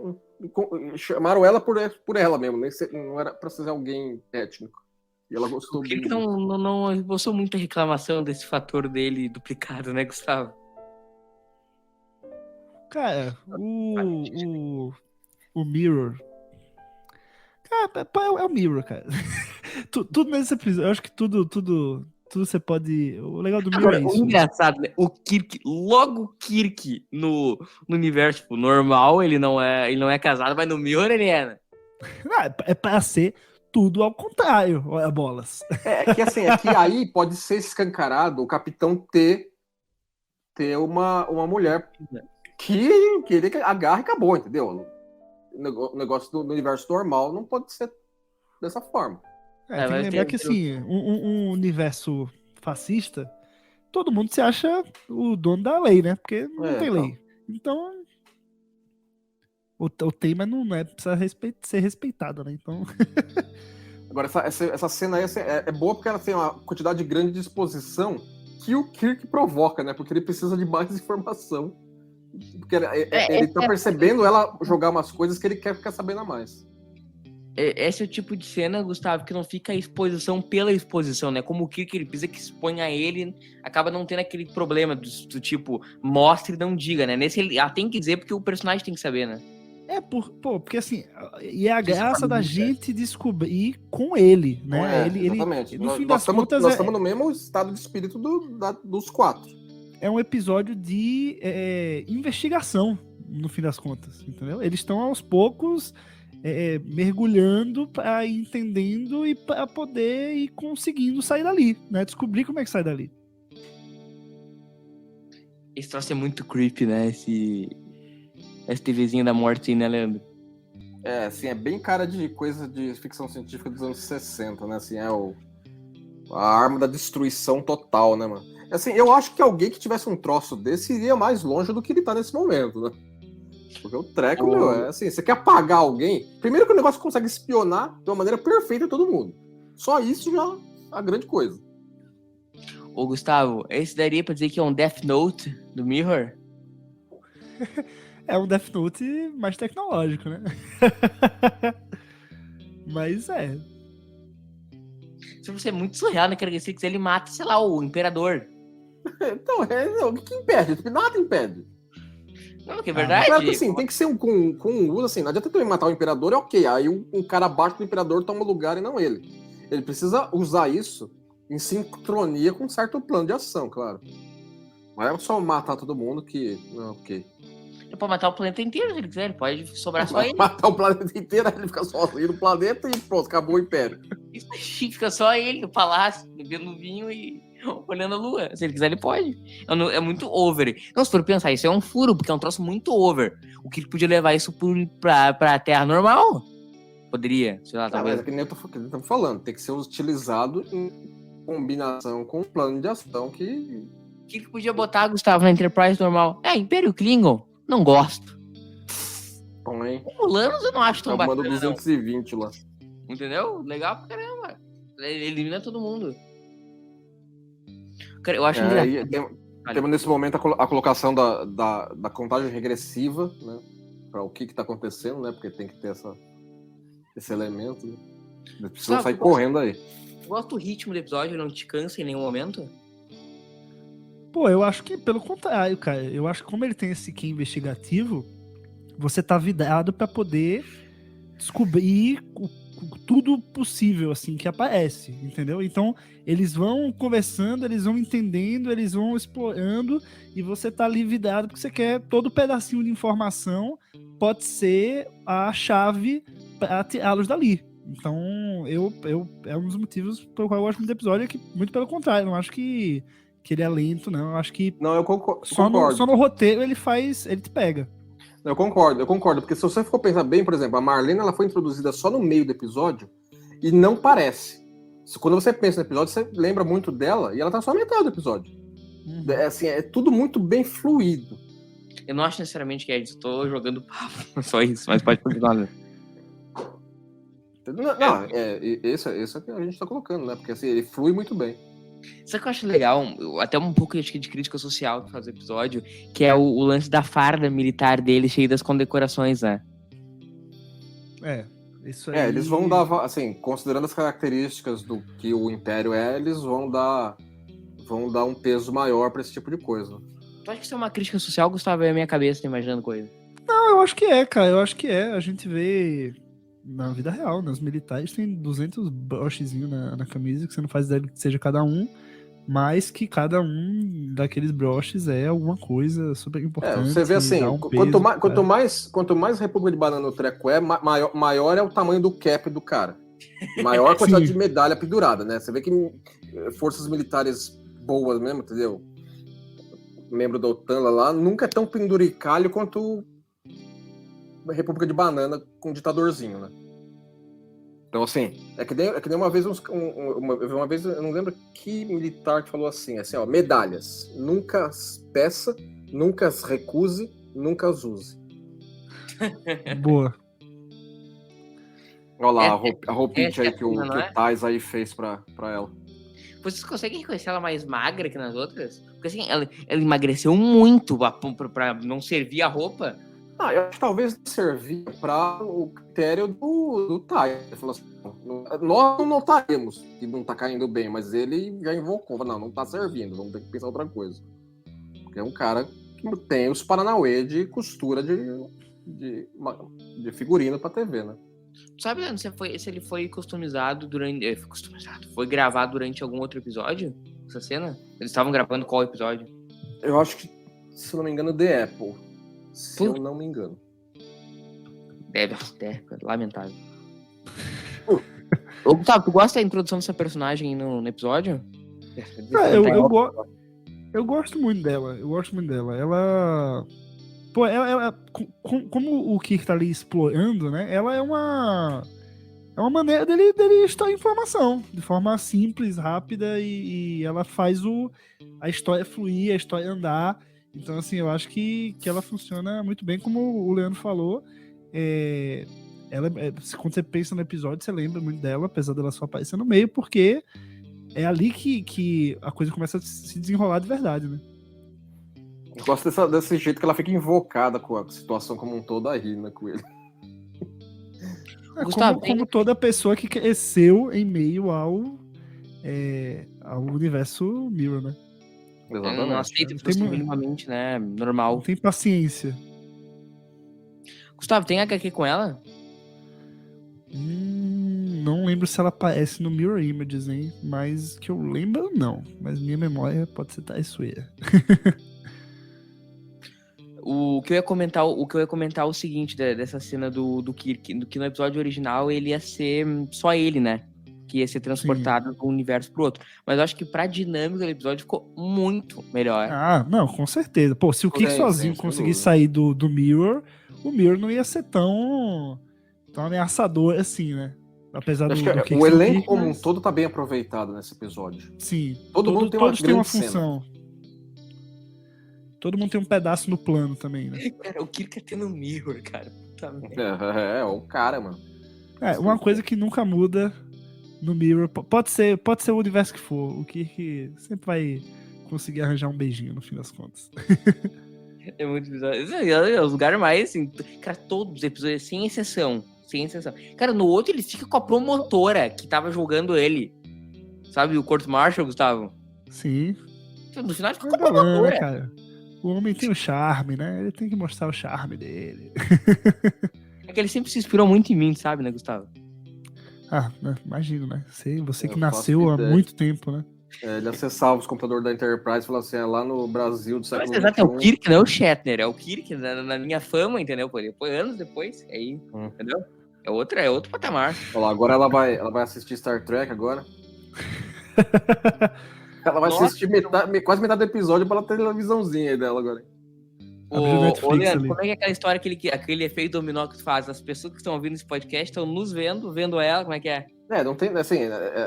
Chamaram ela por ela mesmo, não era pra ser alguém étnico. E ela gostou bem. Que não gostou muito da reclamação desse fator dele duplicado, né, Gustavo? Cara, o Mirror. Cara, é o Mirror, cara. Tudo nesse episódio. Eu acho que tudo você pode. O legal do Mirror é isso. O engraçado, né? O Kirk, logo o Kirk no universo tipo, normal, ele não é casado, mas no Mirror ele é, né? É pra ser tudo ao contrário, olha bolas. Que aí pode ser escancarado o capitão ter uma mulher que ele agarra e acabou, entendeu? O negócio do universo normal não pode ser dessa forma. Tem que lembrar que assim, um universo fascista, todo mundo se acha o dono da lei, né? Porque não tem lei. Então, o tema não precisa ser respeitado, né? Então... Agora, essa cena aí é boa porque ela tem uma quantidade grande de exposição que o Kirk provoca, né? Porque ele precisa de mais informação. Porque ele tá percebendo ela jogar umas coisas que ele quer ficar sabendo a mais. Esse é o tipo de cena, Gustavo, que não fica a exposição pela exposição, né? Como o Kirk, ele precisa que expõe a ele, acaba não tendo aquele problema do tipo, mostre e não diga, né? Nesse ela tem que dizer porque o personagem tem que saber, né? Porque assim, e é a graça da gente descobrir com ele, né? Exatamente. No fim das contas, nós estamos no mesmo estado de espírito dos quatro. É um episódio de investigação, no fim das contas, entendeu? Eles estão aos poucos mergulhando para ir entendendo e para poder ir conseguindo sair dali, né? Descobrir como é que sai dali. Esse troço é muito creepy, né? Esse TVzinho da morte, né, Leandro? Assim, é bem cara de coisa de ficção científica dos anos 60, né? Assim, a arma da destruição total, né, mano? Assim, eu acho que alguém que tivesse um troço desse iria mais longe do que ele tá nesse momento, né? Porque o treco, assim, você quer apagar alguém... Primeiro que o negócio consegue espionar de uma maneira perfeita todo mundo. Só isso já é a grande coisa. Ô, Gustavo, esse daria pra dizer que é um Death Note do Mirror? É um Death Note mais tecnológico, né? Mas Se você é muito surreal, né? Se ele mata, sei lá, o Imperador. Então, o que impede? Nada impede. Não, que é verdade. Claro que assim, tem que ser com um uso, assim, não adianta também matar o Imperador, ok. Aí um cara abaixo do Imperador toma lugar e não ele. Ele precisa usar isso em sincronia com um certo plano de ação, claro. Não é só matar todo mundo que... Não, ok. Ele pode matar o planeta inteiro se ele quiser, ele pode sobrar só ele. Matar o planeta inteiro, ele fica sozinho no planeta e pronto, acabou o Império. Isso aí, fica só ele no palácio, bebendo vinho e olhando a lua. Se ele quiser, ele pode. É muito over. Não, se for pensar, isso é um furo, porque é um troço muito over. O que ele podia levar isso pra Terra normal? Poderia, sei lá, talvez. Mas é que nem eu tô falando, tem que ser utilizado em combinação com um plano de ação que... O que podia botar, Gustavo, na Enterprise normal? Império Klingon. Não gosto. Bom, hein? Mulanos eu não acho tão bacana, mando 220 lá. Entendeu? Legal pra caramba. Ele elimina todo mundo. Cara, eu acho engraçado. Temos nesse momento a colocação da contagem regressiva, né? Pra o que tá acontecendo, né? Porque tem que ter esse elemento. Né? Eles precisam sair correndo aí. Eu gosto do ritmo do episódio, não te cansa em nenhum momento? Eu acho que pelo contrário, cara. Eu acho que como ele tem esse quê investigativo, você tá vidrado pra poder descobrir tudo possível, assim, que aparece, entendeu? Então, eles vão conversando, eles vão entendendo, eles vão explorando, e você tá ali vidrado porque você quer todo pedacinho de informação pode ser a chave para tirá-los dali. Então, é um dos motivos pelo qual eu gosto muito do episódio, é que, muito pelo contrário, eu não acho que ele é lento, não. Eu acho que Não, eu concordo. só no roteiro ele te pega. Eu concordo, porque se você for pensar bem, por exemplo, a Marlene ela foi introduzida só no meio do episódio e não parece. Quando você pensa no episódio, você lembra muito dela e ela tá só na metade do episódio. Assim, é tudo muito bem fluido. Eu não acho necessariamente que é isso, tô jogando papo, só isso, mas pode continuar, né? Não, isso é que a gente tá colocando, né? Porque assim, ele flui muito bem. Sabe o que eu acho legal? Até um pouco acho que de crítica social que faz o episódio, que é o lance da farda militar dele, cheio das condecorações, né? Isso aí... Eles vão dar, assim, considerando as características do que o Império eles vão dar um peso maior pra esse tipo de coisa. Tu acha que isso é uma crítica social, Gustavo? É a minha cabeça, tá imaginando coisa? Não, eu acho que é, cara. Eu acho que é. A gente vê na vida real, nos militares, tem 200 brochezinhos na camisa, que você não faz ideia do que seja cada um, mas que cada um daqueles broches é alguma coisa super importante. Você vê assim, quanto mais República de Banana o treco maior é o tamanho do cap do cara. Maior a quantidade de medalha pendurada, né? Você vê que forças militares boas mesmo, entendeu? Membro da OTAN lá, nunca é tão penduricalho quanto a República de Banana com um ditadorzinho, né? Então, assim, é que nem uma vez uma vez, eu não lembro que militar que falou assim, ó, medalhas, nunca as peça, nunca as recuse, nunca as use. Boa. Olha lá, a roupinha aí que o Tais aí fez pra ela. Vocês conseguem reconhecer ela mais magra que nas outras? Porque assim, ela emagreceu muito pra não servir a roupa. Eu acho que talvez servir para o critério do Tai. Ele falou assim, nós não notaremos que não tá caindo bem, mas ele já invocou, não tá servindo, vamos ter que pensar outra coisa. Porque é um cara que tem os paranauê de costura de figurino pra TV, né? Sabe se ele foi customizado foi gravado durante algum outro episódio? Essa cena? Eles estavam gravando qual episódio? Eu acho que, se eu não me engano, The Apple. Se eu não me engano. Deve, lamentável. Ô, Gustavo, tu gosta da introdução dessa personagem no episódio? Eu gosto muito dela. Ela... Pô, ela como o Kirk tá ali explorando, né? Ela é uma maneira dele extrair informação de forma simples, rápida, e ela faz a história fluir, a história andar. Então, assim, eu acho que ela funciona muito bem, como o Leandro falou. Quando você pensa no episódio, você lembra muito dela, apesar dela só aparecer no meio, porque é ali que a coisa começa a se desenrolar de verdade, né? Eu gosto desse jeito que ela fica invocada com a situação como um todo, a rir, né, com ele. Gustavo, como toda pessoa que cresceu em meio ao universo Mirror, né? Exatamente. Não aceita que fosse minimamente, né, normal. Não tem paciência. Gustavo, tem HQ com ela? Não lembro se ela aparece no Mirror Images, hein? Mas que eu lembro, não. Mas minha memória pode ser traiçoeira. O que eu ia comentar é o seguinte dessa cena do Kirk, que no episódio original ele ia ser só ele, né? Que ia ser transportado de um universo pro outro. Mas eu acho que pra dinâmica do episódio ficou muito melhor. Não, com certeza. Pô, se o Kirk sozinho conseguisse sair do Mirror, o Mirror não ia ser tão ameaçador assim, né? Apesar do Kirk o elenco como um todo tá bem aproveitado nesse episódio. Sim. Todo mundo tem uma função. Todo mundo tem um pedaço no plano também, né? Cara, o Kirk é tendo Mirror, cara. Puta merda. É o cara, mano. Uma coisa que nunca muda no Mirror, pode ser o universo que for, o Kirk sempre vai conseguir arranjar um beijinho no fim das contas. É muito bizarro. É os lugares mais, assim, cara, todos os episódios, sem exceção. Cara, no outro ele fica com a promotora que tava jogando ele. Sabe, o Court Marshall, Gustavo? Sim. No final fica com a promotora. Né, cara? O homem tem o charme, né? Ele tem que mostrar o charme dele. É que ele sempre se inspirou muito em mim, sabe, né, Gustavo? Imagino, né? Você Eu que faço nasceu há ideia. muito tempo, né? Ele acessava os computadores da Enterprise e falava assim, lá no Brasil do Mas século exato, é o XXI. Kirk, não é o Shatner, é o Kirk na minha fama, entendeu? Pô, ele foi anos depois, aí, entendeu? É outro patamar. Olha lá, agora ela vai assistir Star Trek agora. Ela vai Nossa. assistir quase metade do episódio pela televisãozinha aí dela agora. Abriu Netflix Leandro, ali. como é que é aquela história, aquele efeito dominó que tu faz? As pessoas que estão ouvindo esse podcast estão nos vendo ela, como é que é? Não tem, assim,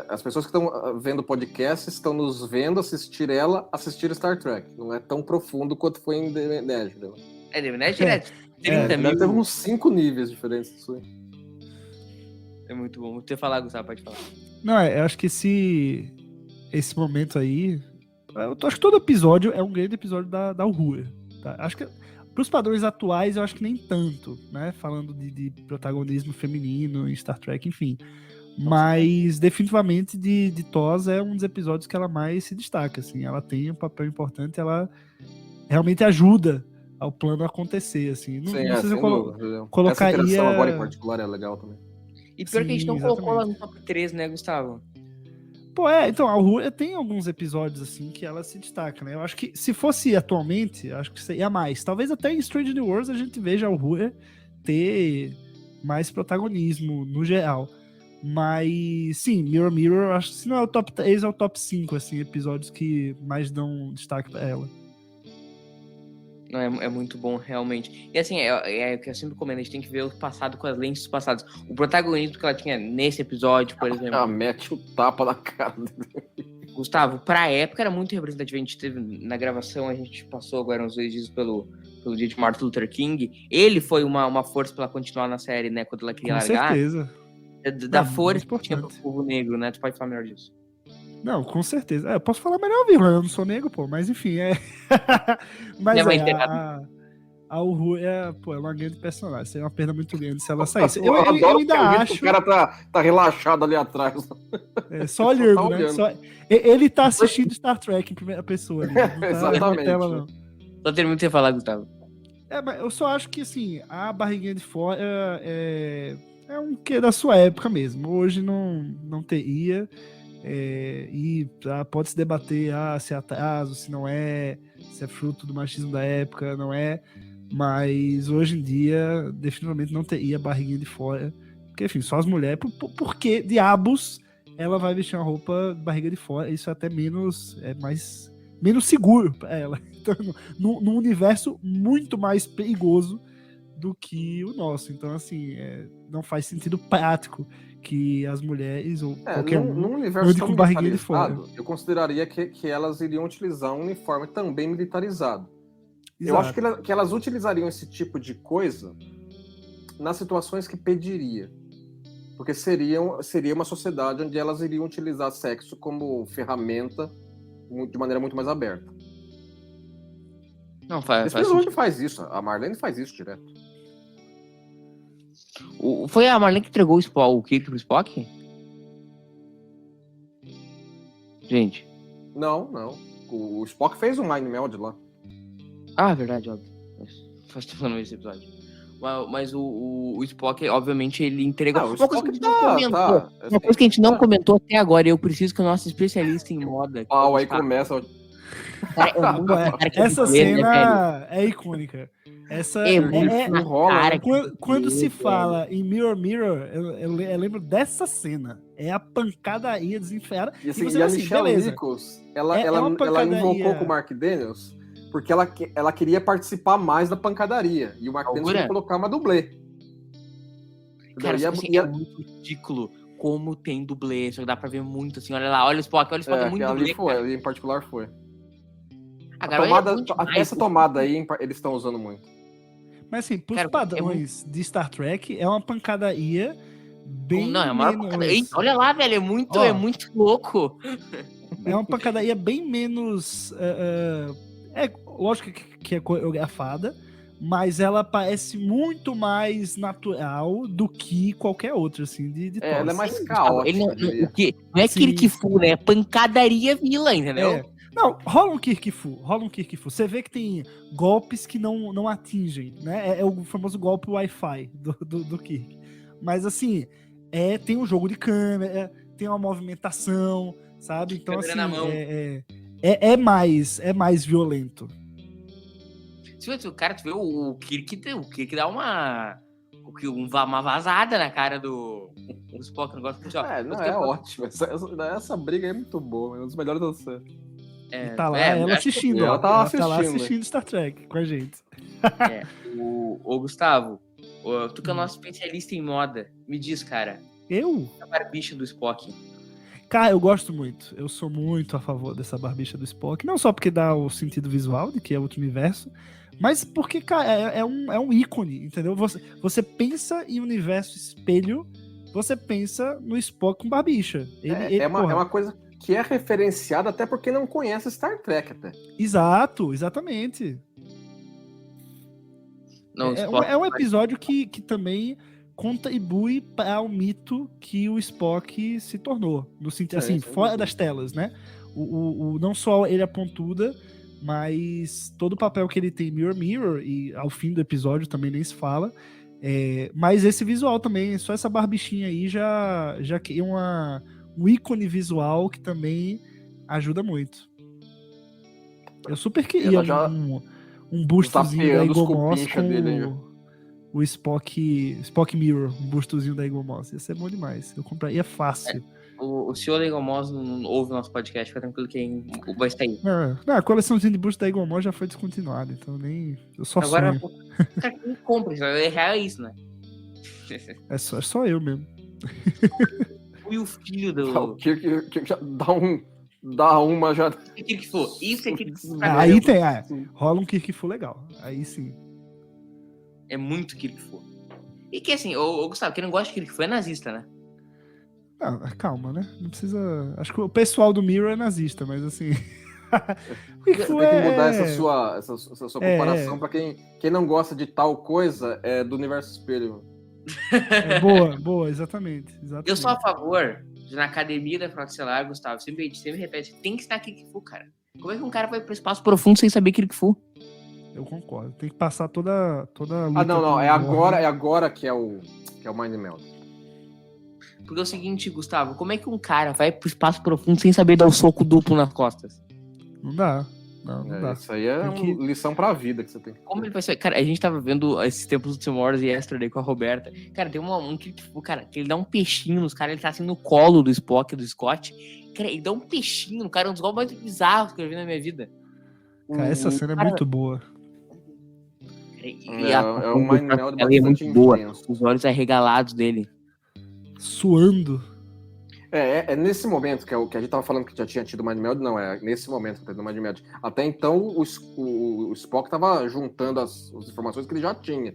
as pessoas que estão vendo o podcast estão nos vendo assistir Star Trek. Não é tão profundo quanto foi em The Nashville. É, né? Direto. 30 Deve mil. ter uns 5 níveis diferentes disso aí. É muito bom. Vou te falar, Gustavo, pode falar. Não, eu acho que esse momento aí, eu acho que todo episódio é um grande episódio da Uhura. Tá? Acho que pros padrões atuais, eu acho que nem tanto, né? Falando de protagonismo feminino em Star Trek, enfim. Mas definitivamente de TOS é um dos episódios que ela mais se destaca, assim. Ela tem um papel importante, ela realmente ajuda ao plano acontecer, assim. Não sei se eu colocaria... Essa interação agora em particular é legal também. E pior que a gente não exatamente. colocou ela no top 3, né, Gustavo? Pô, então, a Uhura tem alguns episódios, assim, que ela se destaca, né? Eu acho que se fosse atualmente, acho que seria mais. Talvez até em Strange New Worlds a gente veja a Uhura ter mais protagonismo, no geral. Mas, sim, Mirror Mirror, eu acho que se não é o top 3, é o top 5, assim, episódios que mais dão destaque pra ela. Não, é muito bom, realmente. E assim, é o que eu sempre comento, a gente tem que ver o passado com as lentes dos passados. O protagonismo que ela tinha nesse episódio, por exemplo. Ah, mete o tapa na cara dele. Gustavo, pra época era muito representativo. A gente teve na gravação, a gente passou agora uns 2 dias pelo dia de Martin Luther King. Ele foi uma força pra ela continuar na série, né? Quando ela queria Com largar. certeza. Da Não, força muito que tinha pro importante. povo negro, né? Tu pode falar melhor disso. Não, com certeza. Eu posso falar melhor, viu? Eu não sou negro, pô, mas enfim, Mas Minha mãe tem a Uhura é uma grande personagem. Seria uma perda muito grande se ela saísse. Eu adoro ainda que acho. o cara tá relaxado ali atrás. Só olhando, tá né? olhando. Ele tá assistindo Star Trek em primeira pessoa. Ali, não tá Exatamente. na tela, não. Só termina de você falar, Gustavo. Mas eu só acho que, assim, a barriguinha de fora é um quê da sua época mesmo. Hoje não teria. E pode se debater se é atraso, se não é, se é fruto do machismo da época, não é. Mas hoje em dia, definitivamente não teria barriguinha de fora. Porque, enfim, só as mulheres. Por que diabos ela vai vestir uma roupa de barriga de fora? Isso é até menos seguro para ela. Então, num universo muito mais perigoso do que o nosso. Então, assim, não faz sentido prático que as mulheres ou qualquer num universo ande tão com barriguinha de fora. eu consideraria que elas iriam utilizar um uniforme também militarizado. Exato. Eu acho que elas utilizariam esse tipo de coisa nas situações que pediria. Porque seria uma sociedade onde elas iriam utilizar sexo como ferramenta de maneira muito mais aberta. Não, faz Esse episódio faz isso. A Marlene faz isso direto. Foi a Marlene que entregou o Kirk pro Spock? Gente. Não. O Spock fez um Mind Meld lá. Ah, verdade, óbvio. Faz tempo que eu não vi esse episódio. Mas o Spock, obviamente, ele entregou. Não, Uma coisa que a gente não comentou. Uma coisa que a gente não comentou até agora, eu preciso que o nosso especialista em moda. Pau, aí começa. Essa cena é icônica. Essa quando se fala em Mirror Mirror, eu lembro dessa cena. É a pancadaria desenfreada. E a Michelle Nichols, ela invocou com o Mark Daniels porque ela queria participar mais da pancadaria. E o Mark Daniels queria colocar uma dublê. Cara, é muito ridículo como tem dublê. Só que dá pra ver muito assim. Olha lá, olha o Spock é muito dublê. Ali em particular foi. Agora essa tomada aí, eles estão usando muito. Mas assim, pros padrões de Star Trek, é uma pancadaria bem Não, é uma pancadaria. Olha lá, velho, é muito louco. É uma pancadaria bem menos... lógico que é coreografada, mas ela parece muito mais natural do que qualquer outra, assim, de TOS. Ela é mais caótica. Não é Kirk Fu, né? É pancadaria vila, entendeu? Não, rola um Kirk Fu. Você vê que tem golpes que não atingem, né? É o famoso golpe Wi-Fi do Kirk. Mas assim, tem um jogo de câmera, tem uma movimentação, sabe? Então, Câmera assim, na mão. é mais violento. O cara, tu vê o Kirk dá uma vazada na cara do Spock, um negócio assim, ó. Não, é ótimo. Essa briga é muito boa, é um dos melhores da série. E tá lá ela assistindo. ela tá lá assistindo Star Trek com a gente. O Gustavo, tu que é o nosso especialista em moda, me diz, cara. A barbicha do Spock. Cara, eu gosto muito. Eu sou muito a favor dessa barbicha do Spock. Não só porque dá o sentido visual de que é outro universo, mas porque, cara, é um ícone, entendeu? Você pensa em universo espelho, você pensa no Spock com barbicha. É uma coisa que é referenciada até porque não conhece Star Trek até. Exatamente. Não, é um episódio que também contribui para o mito que o Spock se tornou. No sentido, assim, fora das telas, né? Não só ele é pontuda, mas todo o papel que ele tem em Mirror, e ao fim do episódio também nem se fala. Mas esse visual também, só essa barbichinha aí já cria um ícone visual que também ajuda muito. Eu super queria um bustozinho da Eagle Moss com o Spock Mirror, um bustozinho da Eagle Moss. Ia ser bom demais. Eu compraria fácil. O senhor da Eagle Moss não ouve o nosso podcast, fica tranquilo que vai sair. Não, a coleçãozinha de busto da Eagle Moss já foi descontinuada, então eu só agora, sonho. Cara, quem compra? É isso, né? É só eu mesmo. E o filho do... O Kirk já dá uma já... Isso é Kirk Fu. Aí tem, rola um Kirk Fu legal. Aí sim. É muito Kirk Fu. E que assim, o Gustavo, quem não gosta de Kirk Fu é nazista, né? Não, calma, né? Não precisa... Acho que o pessoal do Mirror é nazista, mas assim... Tem que mudar essa sua comparação pra quem não gosta de tal coisa do universo espelho. Boa, exatamente. Eu sou a favor de, na academia da Frota Estelar, Gustavo, sempre repete, tem que estar Kirk Fu, cara. Como é que um cara vai pro espaço profundo sem saber Kirk Fu? Eu concordo. Tem que passar toda a luta. Não. É agora que é o Mind Meld. Porque é o seguinte, Gustavo, como é que um cara vai pro espaço profundo sem saber dar um soco duplo nas costas? Não dá. Não dá. Isso aí é uma lição pra vida que você tem. Como ele vai ser? Cara, a gente tava vendo esses tempos do Tomorrow e Yesterday com a Roberta. Cara, tem um Kirk Fu, cara, que ele dá um peixinho nos caras, ele tá assim no colo do Spock, do Scott. Cara, ele dá um peixinho no cara, um dos golpes mais bizarros que eu vi na minha vida. Cara, essa cena é muito boa. É um Mind Meld bastante muito boa. Os olhos arregalados dele. Suando. É nesse momento que a gente tava falando que já tinha tido Mind Meld, não, é nesse momento que teve o Mind Meld. Até então, o Spock tava juntando as informações que ele já tinha.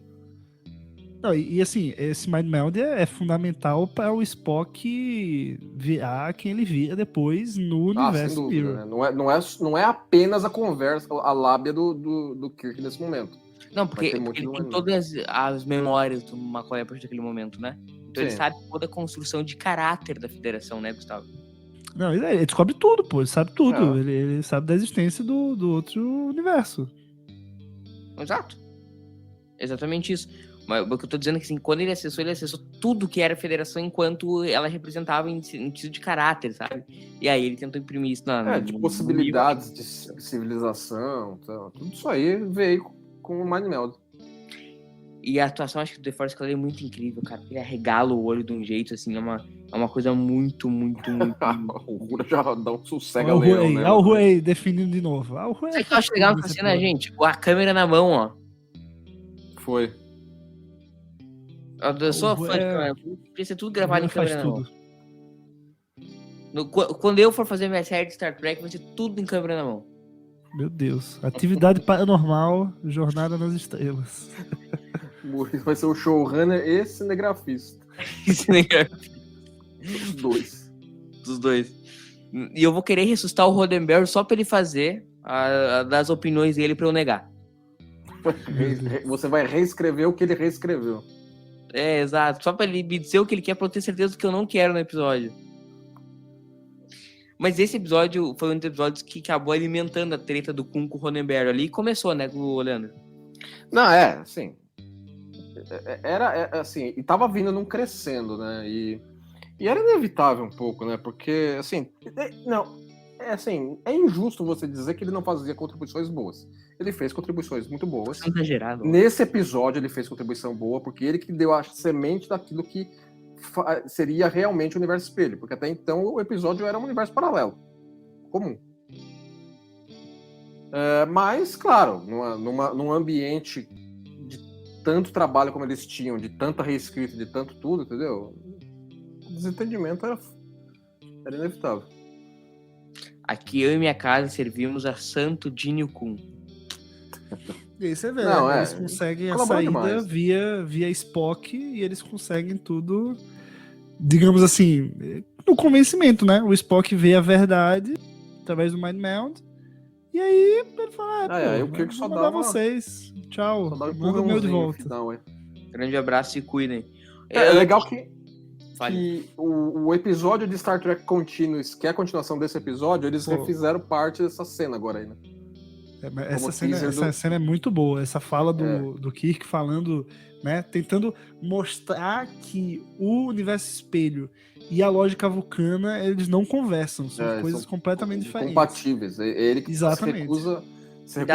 Não, e assim, esse Mind Meld é fundamental para o Spock virar quem ele vira depois no universo sem dúvida, Mirror. Né? Não é apenas a conversa, a lábia do Kirk nesse momento. Não, porque ele tem todas as memórias do McCoy a partir daquele momento, né? Então ele sabe toda a construção de caráter da Federação, né, Gustavo? Não, ele descobre tudo, pô. Ele sabe tudo. Ele sabe da existência do outro universo. Exato. Exatamente isso. Mas o que eu tô dizendo é que assim, quando ele acessou tudo que era a Federação enquanto ela representava em sentido de caráter, sabe? E aí ele tentou imprimir isso de possibilidades de civilização, tudo isso aí veio com o Mind Meld. E a atuação, acho que do The Force Clan é muito incrível, cara. Ele arregala o olho de um jeito, assim, é uma coisa muito, muito, muito... O Rura já dá um sossega-leão, né? Olha o Rui definindo de novo. Sabe o que eu acho legal nessa cena, gente? A câmera na mão, ó. Foi. Eu sou fã de câmera. Podia ser tudo gravado em câmera na mão. Quando eu for fazer minha série de Star Trek, vai ser tudo em câmera na mão. Meu Deus. Atividade Paranormal, Jornada nas Estrelas. Vai ser o showrunner e cinegrafista. Dos dois. E eu vou querer ressuscitar o Roddenberry só pra ele fazer das opiniões dele pra eu negar. Você vai reescrever o que ele reescreveu. Exato. Só pra ele me dizer o que ele quer pra eu ter certeza do que eu não quero no episódio. Mas esse episódio foi um dos episódios que acabou alimentando a treta do Kun com o Roddenberry ali. E começou, né, com o Leandro? Não, sim. assim, e tava vindo num crescendo, né? E era inevitável um pouco, né? Porque, assim, é injusto você dizer que ele não fazia contribuições boas. Ele fez contribuições muito boas. Não exagerado. Nesse episódio ele fez contribuição boa, porque ele que deu a semente daquilo que seria realmente o universo espelho, porque até então o episódio era um universo paralelo, comum. Mas, claro, num ambiente de tanto trabalho como eles tinham, de tanta reescrita, de tanto tudo, entendeu? O desentendimento era inevitável. Aqui eu e minha casa servimos a Santo Dinho Kun. E você vê, Não, né? Eles conseguem a colabora saída demais. via Spock e eles conseguem tudo, digamos assim, no convencimento, né? O Spock vê a verdade através do Mind Meld e aí ele fala, aí o Kirk só vou mandar dava- vocês. Tchau, Só dá um manda o meu de empurrãozinho volta. no final, Grande abraço e cuidem. É legal que Fale. o episódio de Star Trek Continuous, que é a continuação desse episódio, eles Pô. refizeram parte dessa cena agora aí, né? Essa teaser cena é muito boa. Essa fala do Kirk falando, né? Tentando mostrar que o universo espelho e a lógica vulcana, eles não conversam. São coisas são completamente diferentes. Compatíveis. Ele que Exatamente. se recusa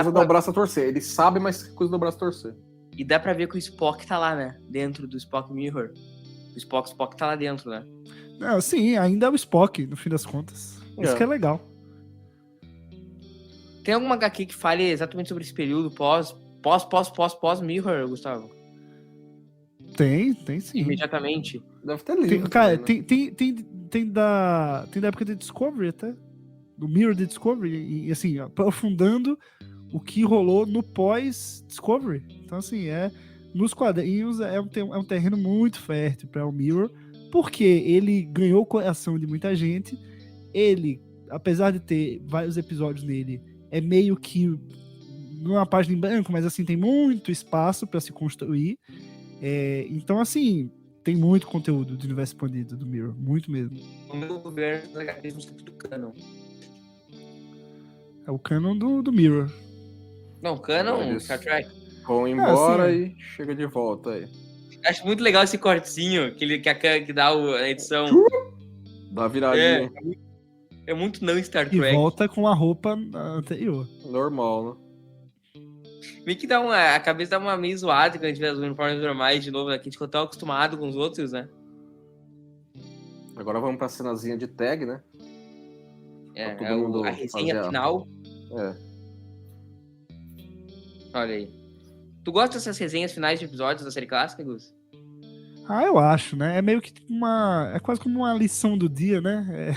a dar o braço a torcer. Ele sabe, mas se recusa a dar o braço a torcer. E dá pra ver que o Spock tá lá, né? Dentro do Spock Mirror. O Spock tá lá dentro, né? Não, sim, ainda é o Spock, no fim das contas. Isso que é legal. Tem alguma HQ que fale exatamente sobre esse período pós-Mirror, Gustavo? Tem sim. Imediatamente. Deve ter livro. Cara, também, né? tem da época de Discovery até. Do Mirror de Discovery. E assim, aprofundando o que rolou no pós-Discovery. Então, assim, nos quadrinhos é um terreno muito fértil para o Mirror, porque ele ganhou o coração de muita gente. Ele, apesar de ter vários episódios nele, é meio que não é uma página em branco, mas assim, tem muito espaço para se construir. Então, assim, tem muito conteúdo do universo expandido do Mirror, muito mesmo. No meu governo, as HQs não são tudo canon. É o canon do Mirror. Não, canon, Eles Star Trek. vão embora sim. e chega de volta aí. Acho muito legal esse cortezinho que dá a edição. Dá viradinha. É muito não Star E Trek. volta com a roupa anterior. Normal, né? Meio que a cabeça dá uma meio zoada quando a gente vê os uniformes normais de novo, né? Que a gente ficou tão acostumado com os outros, né? Agora vamos pra cenazinha de tag, né? Pra todo mundo A resenha fazer final. Olha aí. Tu gosta dessas resenhas finais de episódios da série clássica, Gus? Eu acho, né? É meio que é quase como uma lição do dia, né?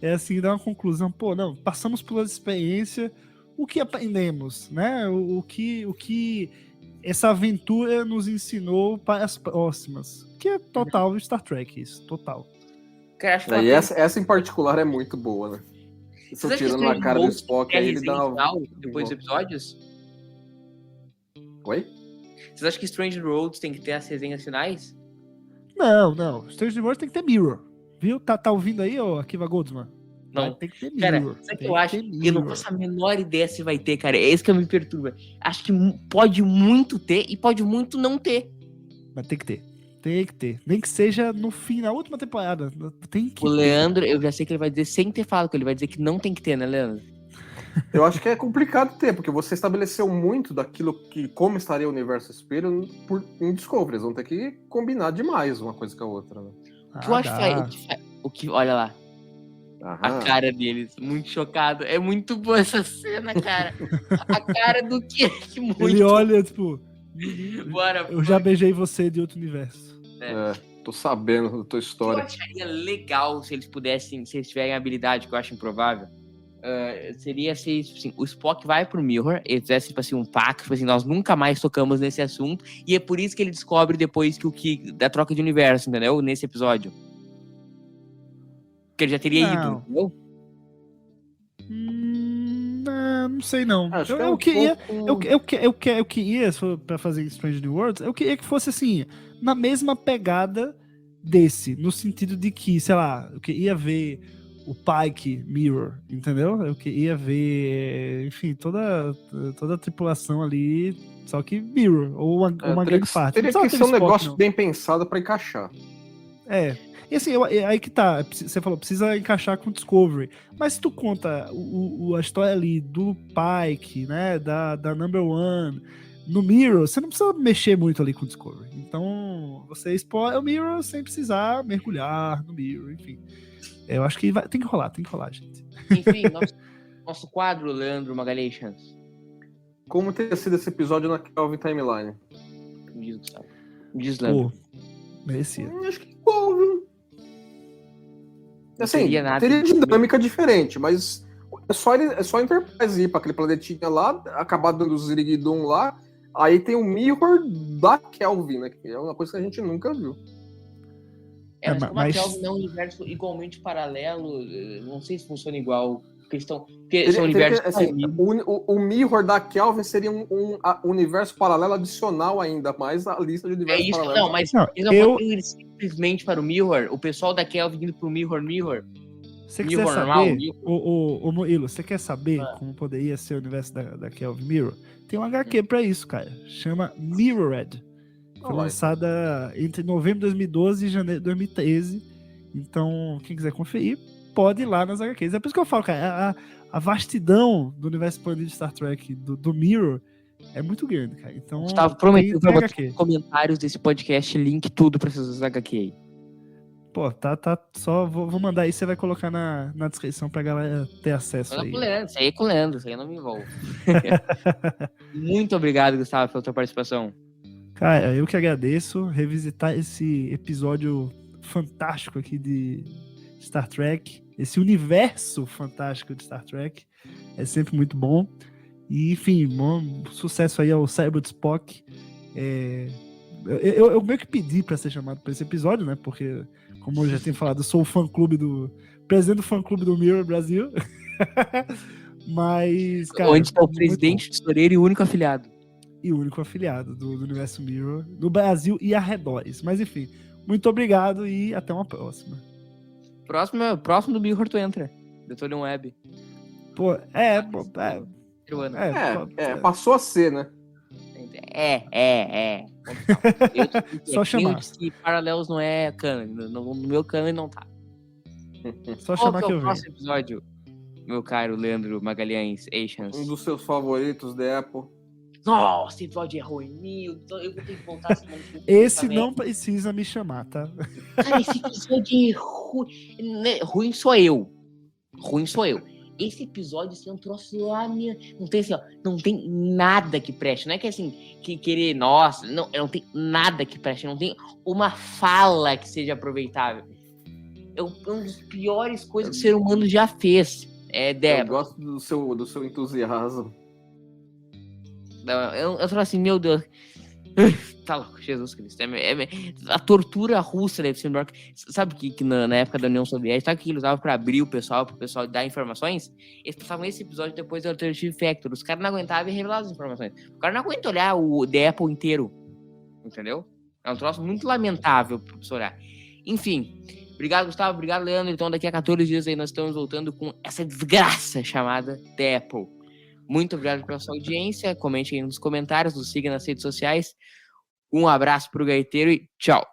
É assim, dá uma conclusão. Pô, não, passamos pela experiência, o que aprendemos, né? O que essa aventura nos ensinou para as próximas. Que é total Star Trek, isso, total. Cara, acho que E essa em particular é muito boa, né? Isso tirando na cara do Spock, aí ele dá uma... depois dos episódios? Oi? Vocês acham que Strange Roads tem que ter as resenhas finais? Não. Strange Worlds tem que ter Mirror. Viu? Tá ouvindo aí, ô Akiva Goldsman? Não. Tem que ter Cara, Mirror. sabe o que eu acho? Eu não faço a menor ideia se vai ter, cara. É isso que me perturba. Acho que pode muito ter e pode muito não ter. Mas tem que ter. Tem que ter. Nem que seja no fim, na última temporada. Tem que O ter. Leandro, eu já sei que ele vai dizer sem ter falado com ele, vai dizer que não tem que ter, né, Leandro? Eu acho que é complicado ter, porque você estabeleceu muito daquilo que como estaria o universo espelho em Discovery. Eles vão ter que combinar demais uma coisa com a outra, né? O que eu acho que olha lá, a cara deles, muito chocado. É muito boa essa cena, cara. A cara do Kirk, muito. Ele olha, tipo, Bora, eu já beijei você de outro universo. Tô sabendo da tua história. Eu acharia legal se eles pudessem, se eles tiverem habilidade, que eu acho improvável. Seria se assim, o Spock vai pro Mirror, ele fizesse tipo assim, um pacto, tipo assim, nós nunca mais tocamos nesse assunto, e é por isso que ele descobre depois que da troca de universo, entendeu? Nesse episódio. Que ele já teria ido, entendeu? Não sei não. Acho Eu queria, se for pra fazer Strange New Worlds, eu queria que fosse assim, na mesma pegada desse, no sentido de que, sei lá, eu queria ver o Pike Mirror, entendeu? Eu queria ver, enfim, toda a tripulação ali Só que Mirror, ou uma grande parte. Teria Não que precisava ser um ter Spock, negócio não. bem pensado pra encaixar. E assim, aí que tá. Você falou, precisa encaixar com o Discovery. Mas se tu conta a história ali do Pike, né? Da Number One, no Mirror, você não precisa mexer muito ali com o Discovery. Então, você explora o Mirror sem precisar mergulhar no Mirror, enfim. Eu acho que tem que rolar, gente. Enfim, nosso quadro, Leandro Magalhães. Como teria sido esse episódio na Kelvin Timeline? Me diz, Gustavo. Me diz, Leandro. Merecia. Acho que Kelvin. Assim, teria nada teria de- dinâmica diferente, mas é só a Enterprise ir pra aquele planetinha lá, acabar dando o Ziriguidum lá, aí tem o Mirror da Kelvin, né? Que é uma coisa que a gente nunca viu. Mas como mas- a Kelvin é um universo igualmente paralelo, não sei se funciona igual. Porque são Teria universos que, assim, paralelos. o Mirror da Kelvin seria um universo paralelo adicional ainda, mais a lista de É universos isso, paralelos. não, mas Não, eles não poderiam ir simplesmente para o Mirror, o pessoal da Kelvin indo pro Mirror. Você Mirror quiser normal, saber, Mirror. o Murilo, você quer saber como poderia ser o universo da Kelvin Mirror? Tem um HQ pra isso, cara. Chama Mirrored. Foi lançada entre novembro de 2012 e janeiro de 2013. Então, quem quiser conferir, pode ir lá nas HQs. É por isso que eu falo, cara, a vastidão do universo expandido de Star Trek, do Mirror, é muito grande, cara. Então, Estava prometendo tem pra botar HQ. nos comentários desse podcast, link tudo pra essas HQ aí. Pô, tá. Só vou mandar aí, você vai colocar na descrição pra galera ter acesso Isso aí. aí é com o Leandro, isso aí eu não me envolvo. Muito obrigado, Gustavo, pela tua participação. Cara, eu que agradeço revisitar esse episódio fantástico aqui de Star Trek, esse universo fantástico de Star Trek, é sempre muito bom. E, enfim, bom sucesso aí ao Cérebro de Spock. Eu meio que pedi pra ser chamado pra esse episódio, né? Porque, como eu já tenho falado, eu sou o presidente do fã-clube do Mirror Brasil. Mas, cara, Onde está o muito presidente, tesoureiro e o único afiliado. e o único afiliado do universo Mirror do Brasil e arredores. Mas enfim, muito obrigado e até uma próxima. Próximo do Mirror tu entra. Detolium Web. Peruano. Passou a ser, né? Só chamar. Que Paralelos não é canon. No meu canon não tá. Só Qual chamar que que é eu o venho. próximo episódio, meu caro Leandro Magalhães Asians? Um dos seus favoritos da Apple. Nossa, esse episódio é ruim. Eu vou ter que voltar semana que vem. Esse não precisa me chamar, tá? Cara, esse episódio é ruim. Ruim sou eu. Esse episódio, assim, é um troço lá, não tem assim, ó, não tem nada que preste. Não é que assim, que querer, nossa, não tem nada que preste, não tem uma fala que seja aproveitável. É uma das piores coisas que o ser humano já fez. Eu gosto do seu entusiasmo. Eu falo assim, meu Deus. Tá louco, Jesus Cristo. A tortura russa deve ser melhor. Sabe que na época da União Soviética, sabe o que eles usavam pra abrir o pessoal, pro pessoal dar informações? Eles passavam esse episódio depois do Alternative Factor. Os caras não aguentavam e revelavam as informações. O cara não aguenta olhar o The Apple inteiro. Entendeu? É um troço muito lamentável pra você olhar. Enfim. Obrigado, Gustavo. Obrigado, Leandro. Então, daqui a 14 dias aí nós estamos voltando com essa desgraça chamada The Apple. Muito obrigado pela sua audiência. Comente aí nos comentários, nos siga nas redes sociais. Um abraço pro gaiteiro e tchau.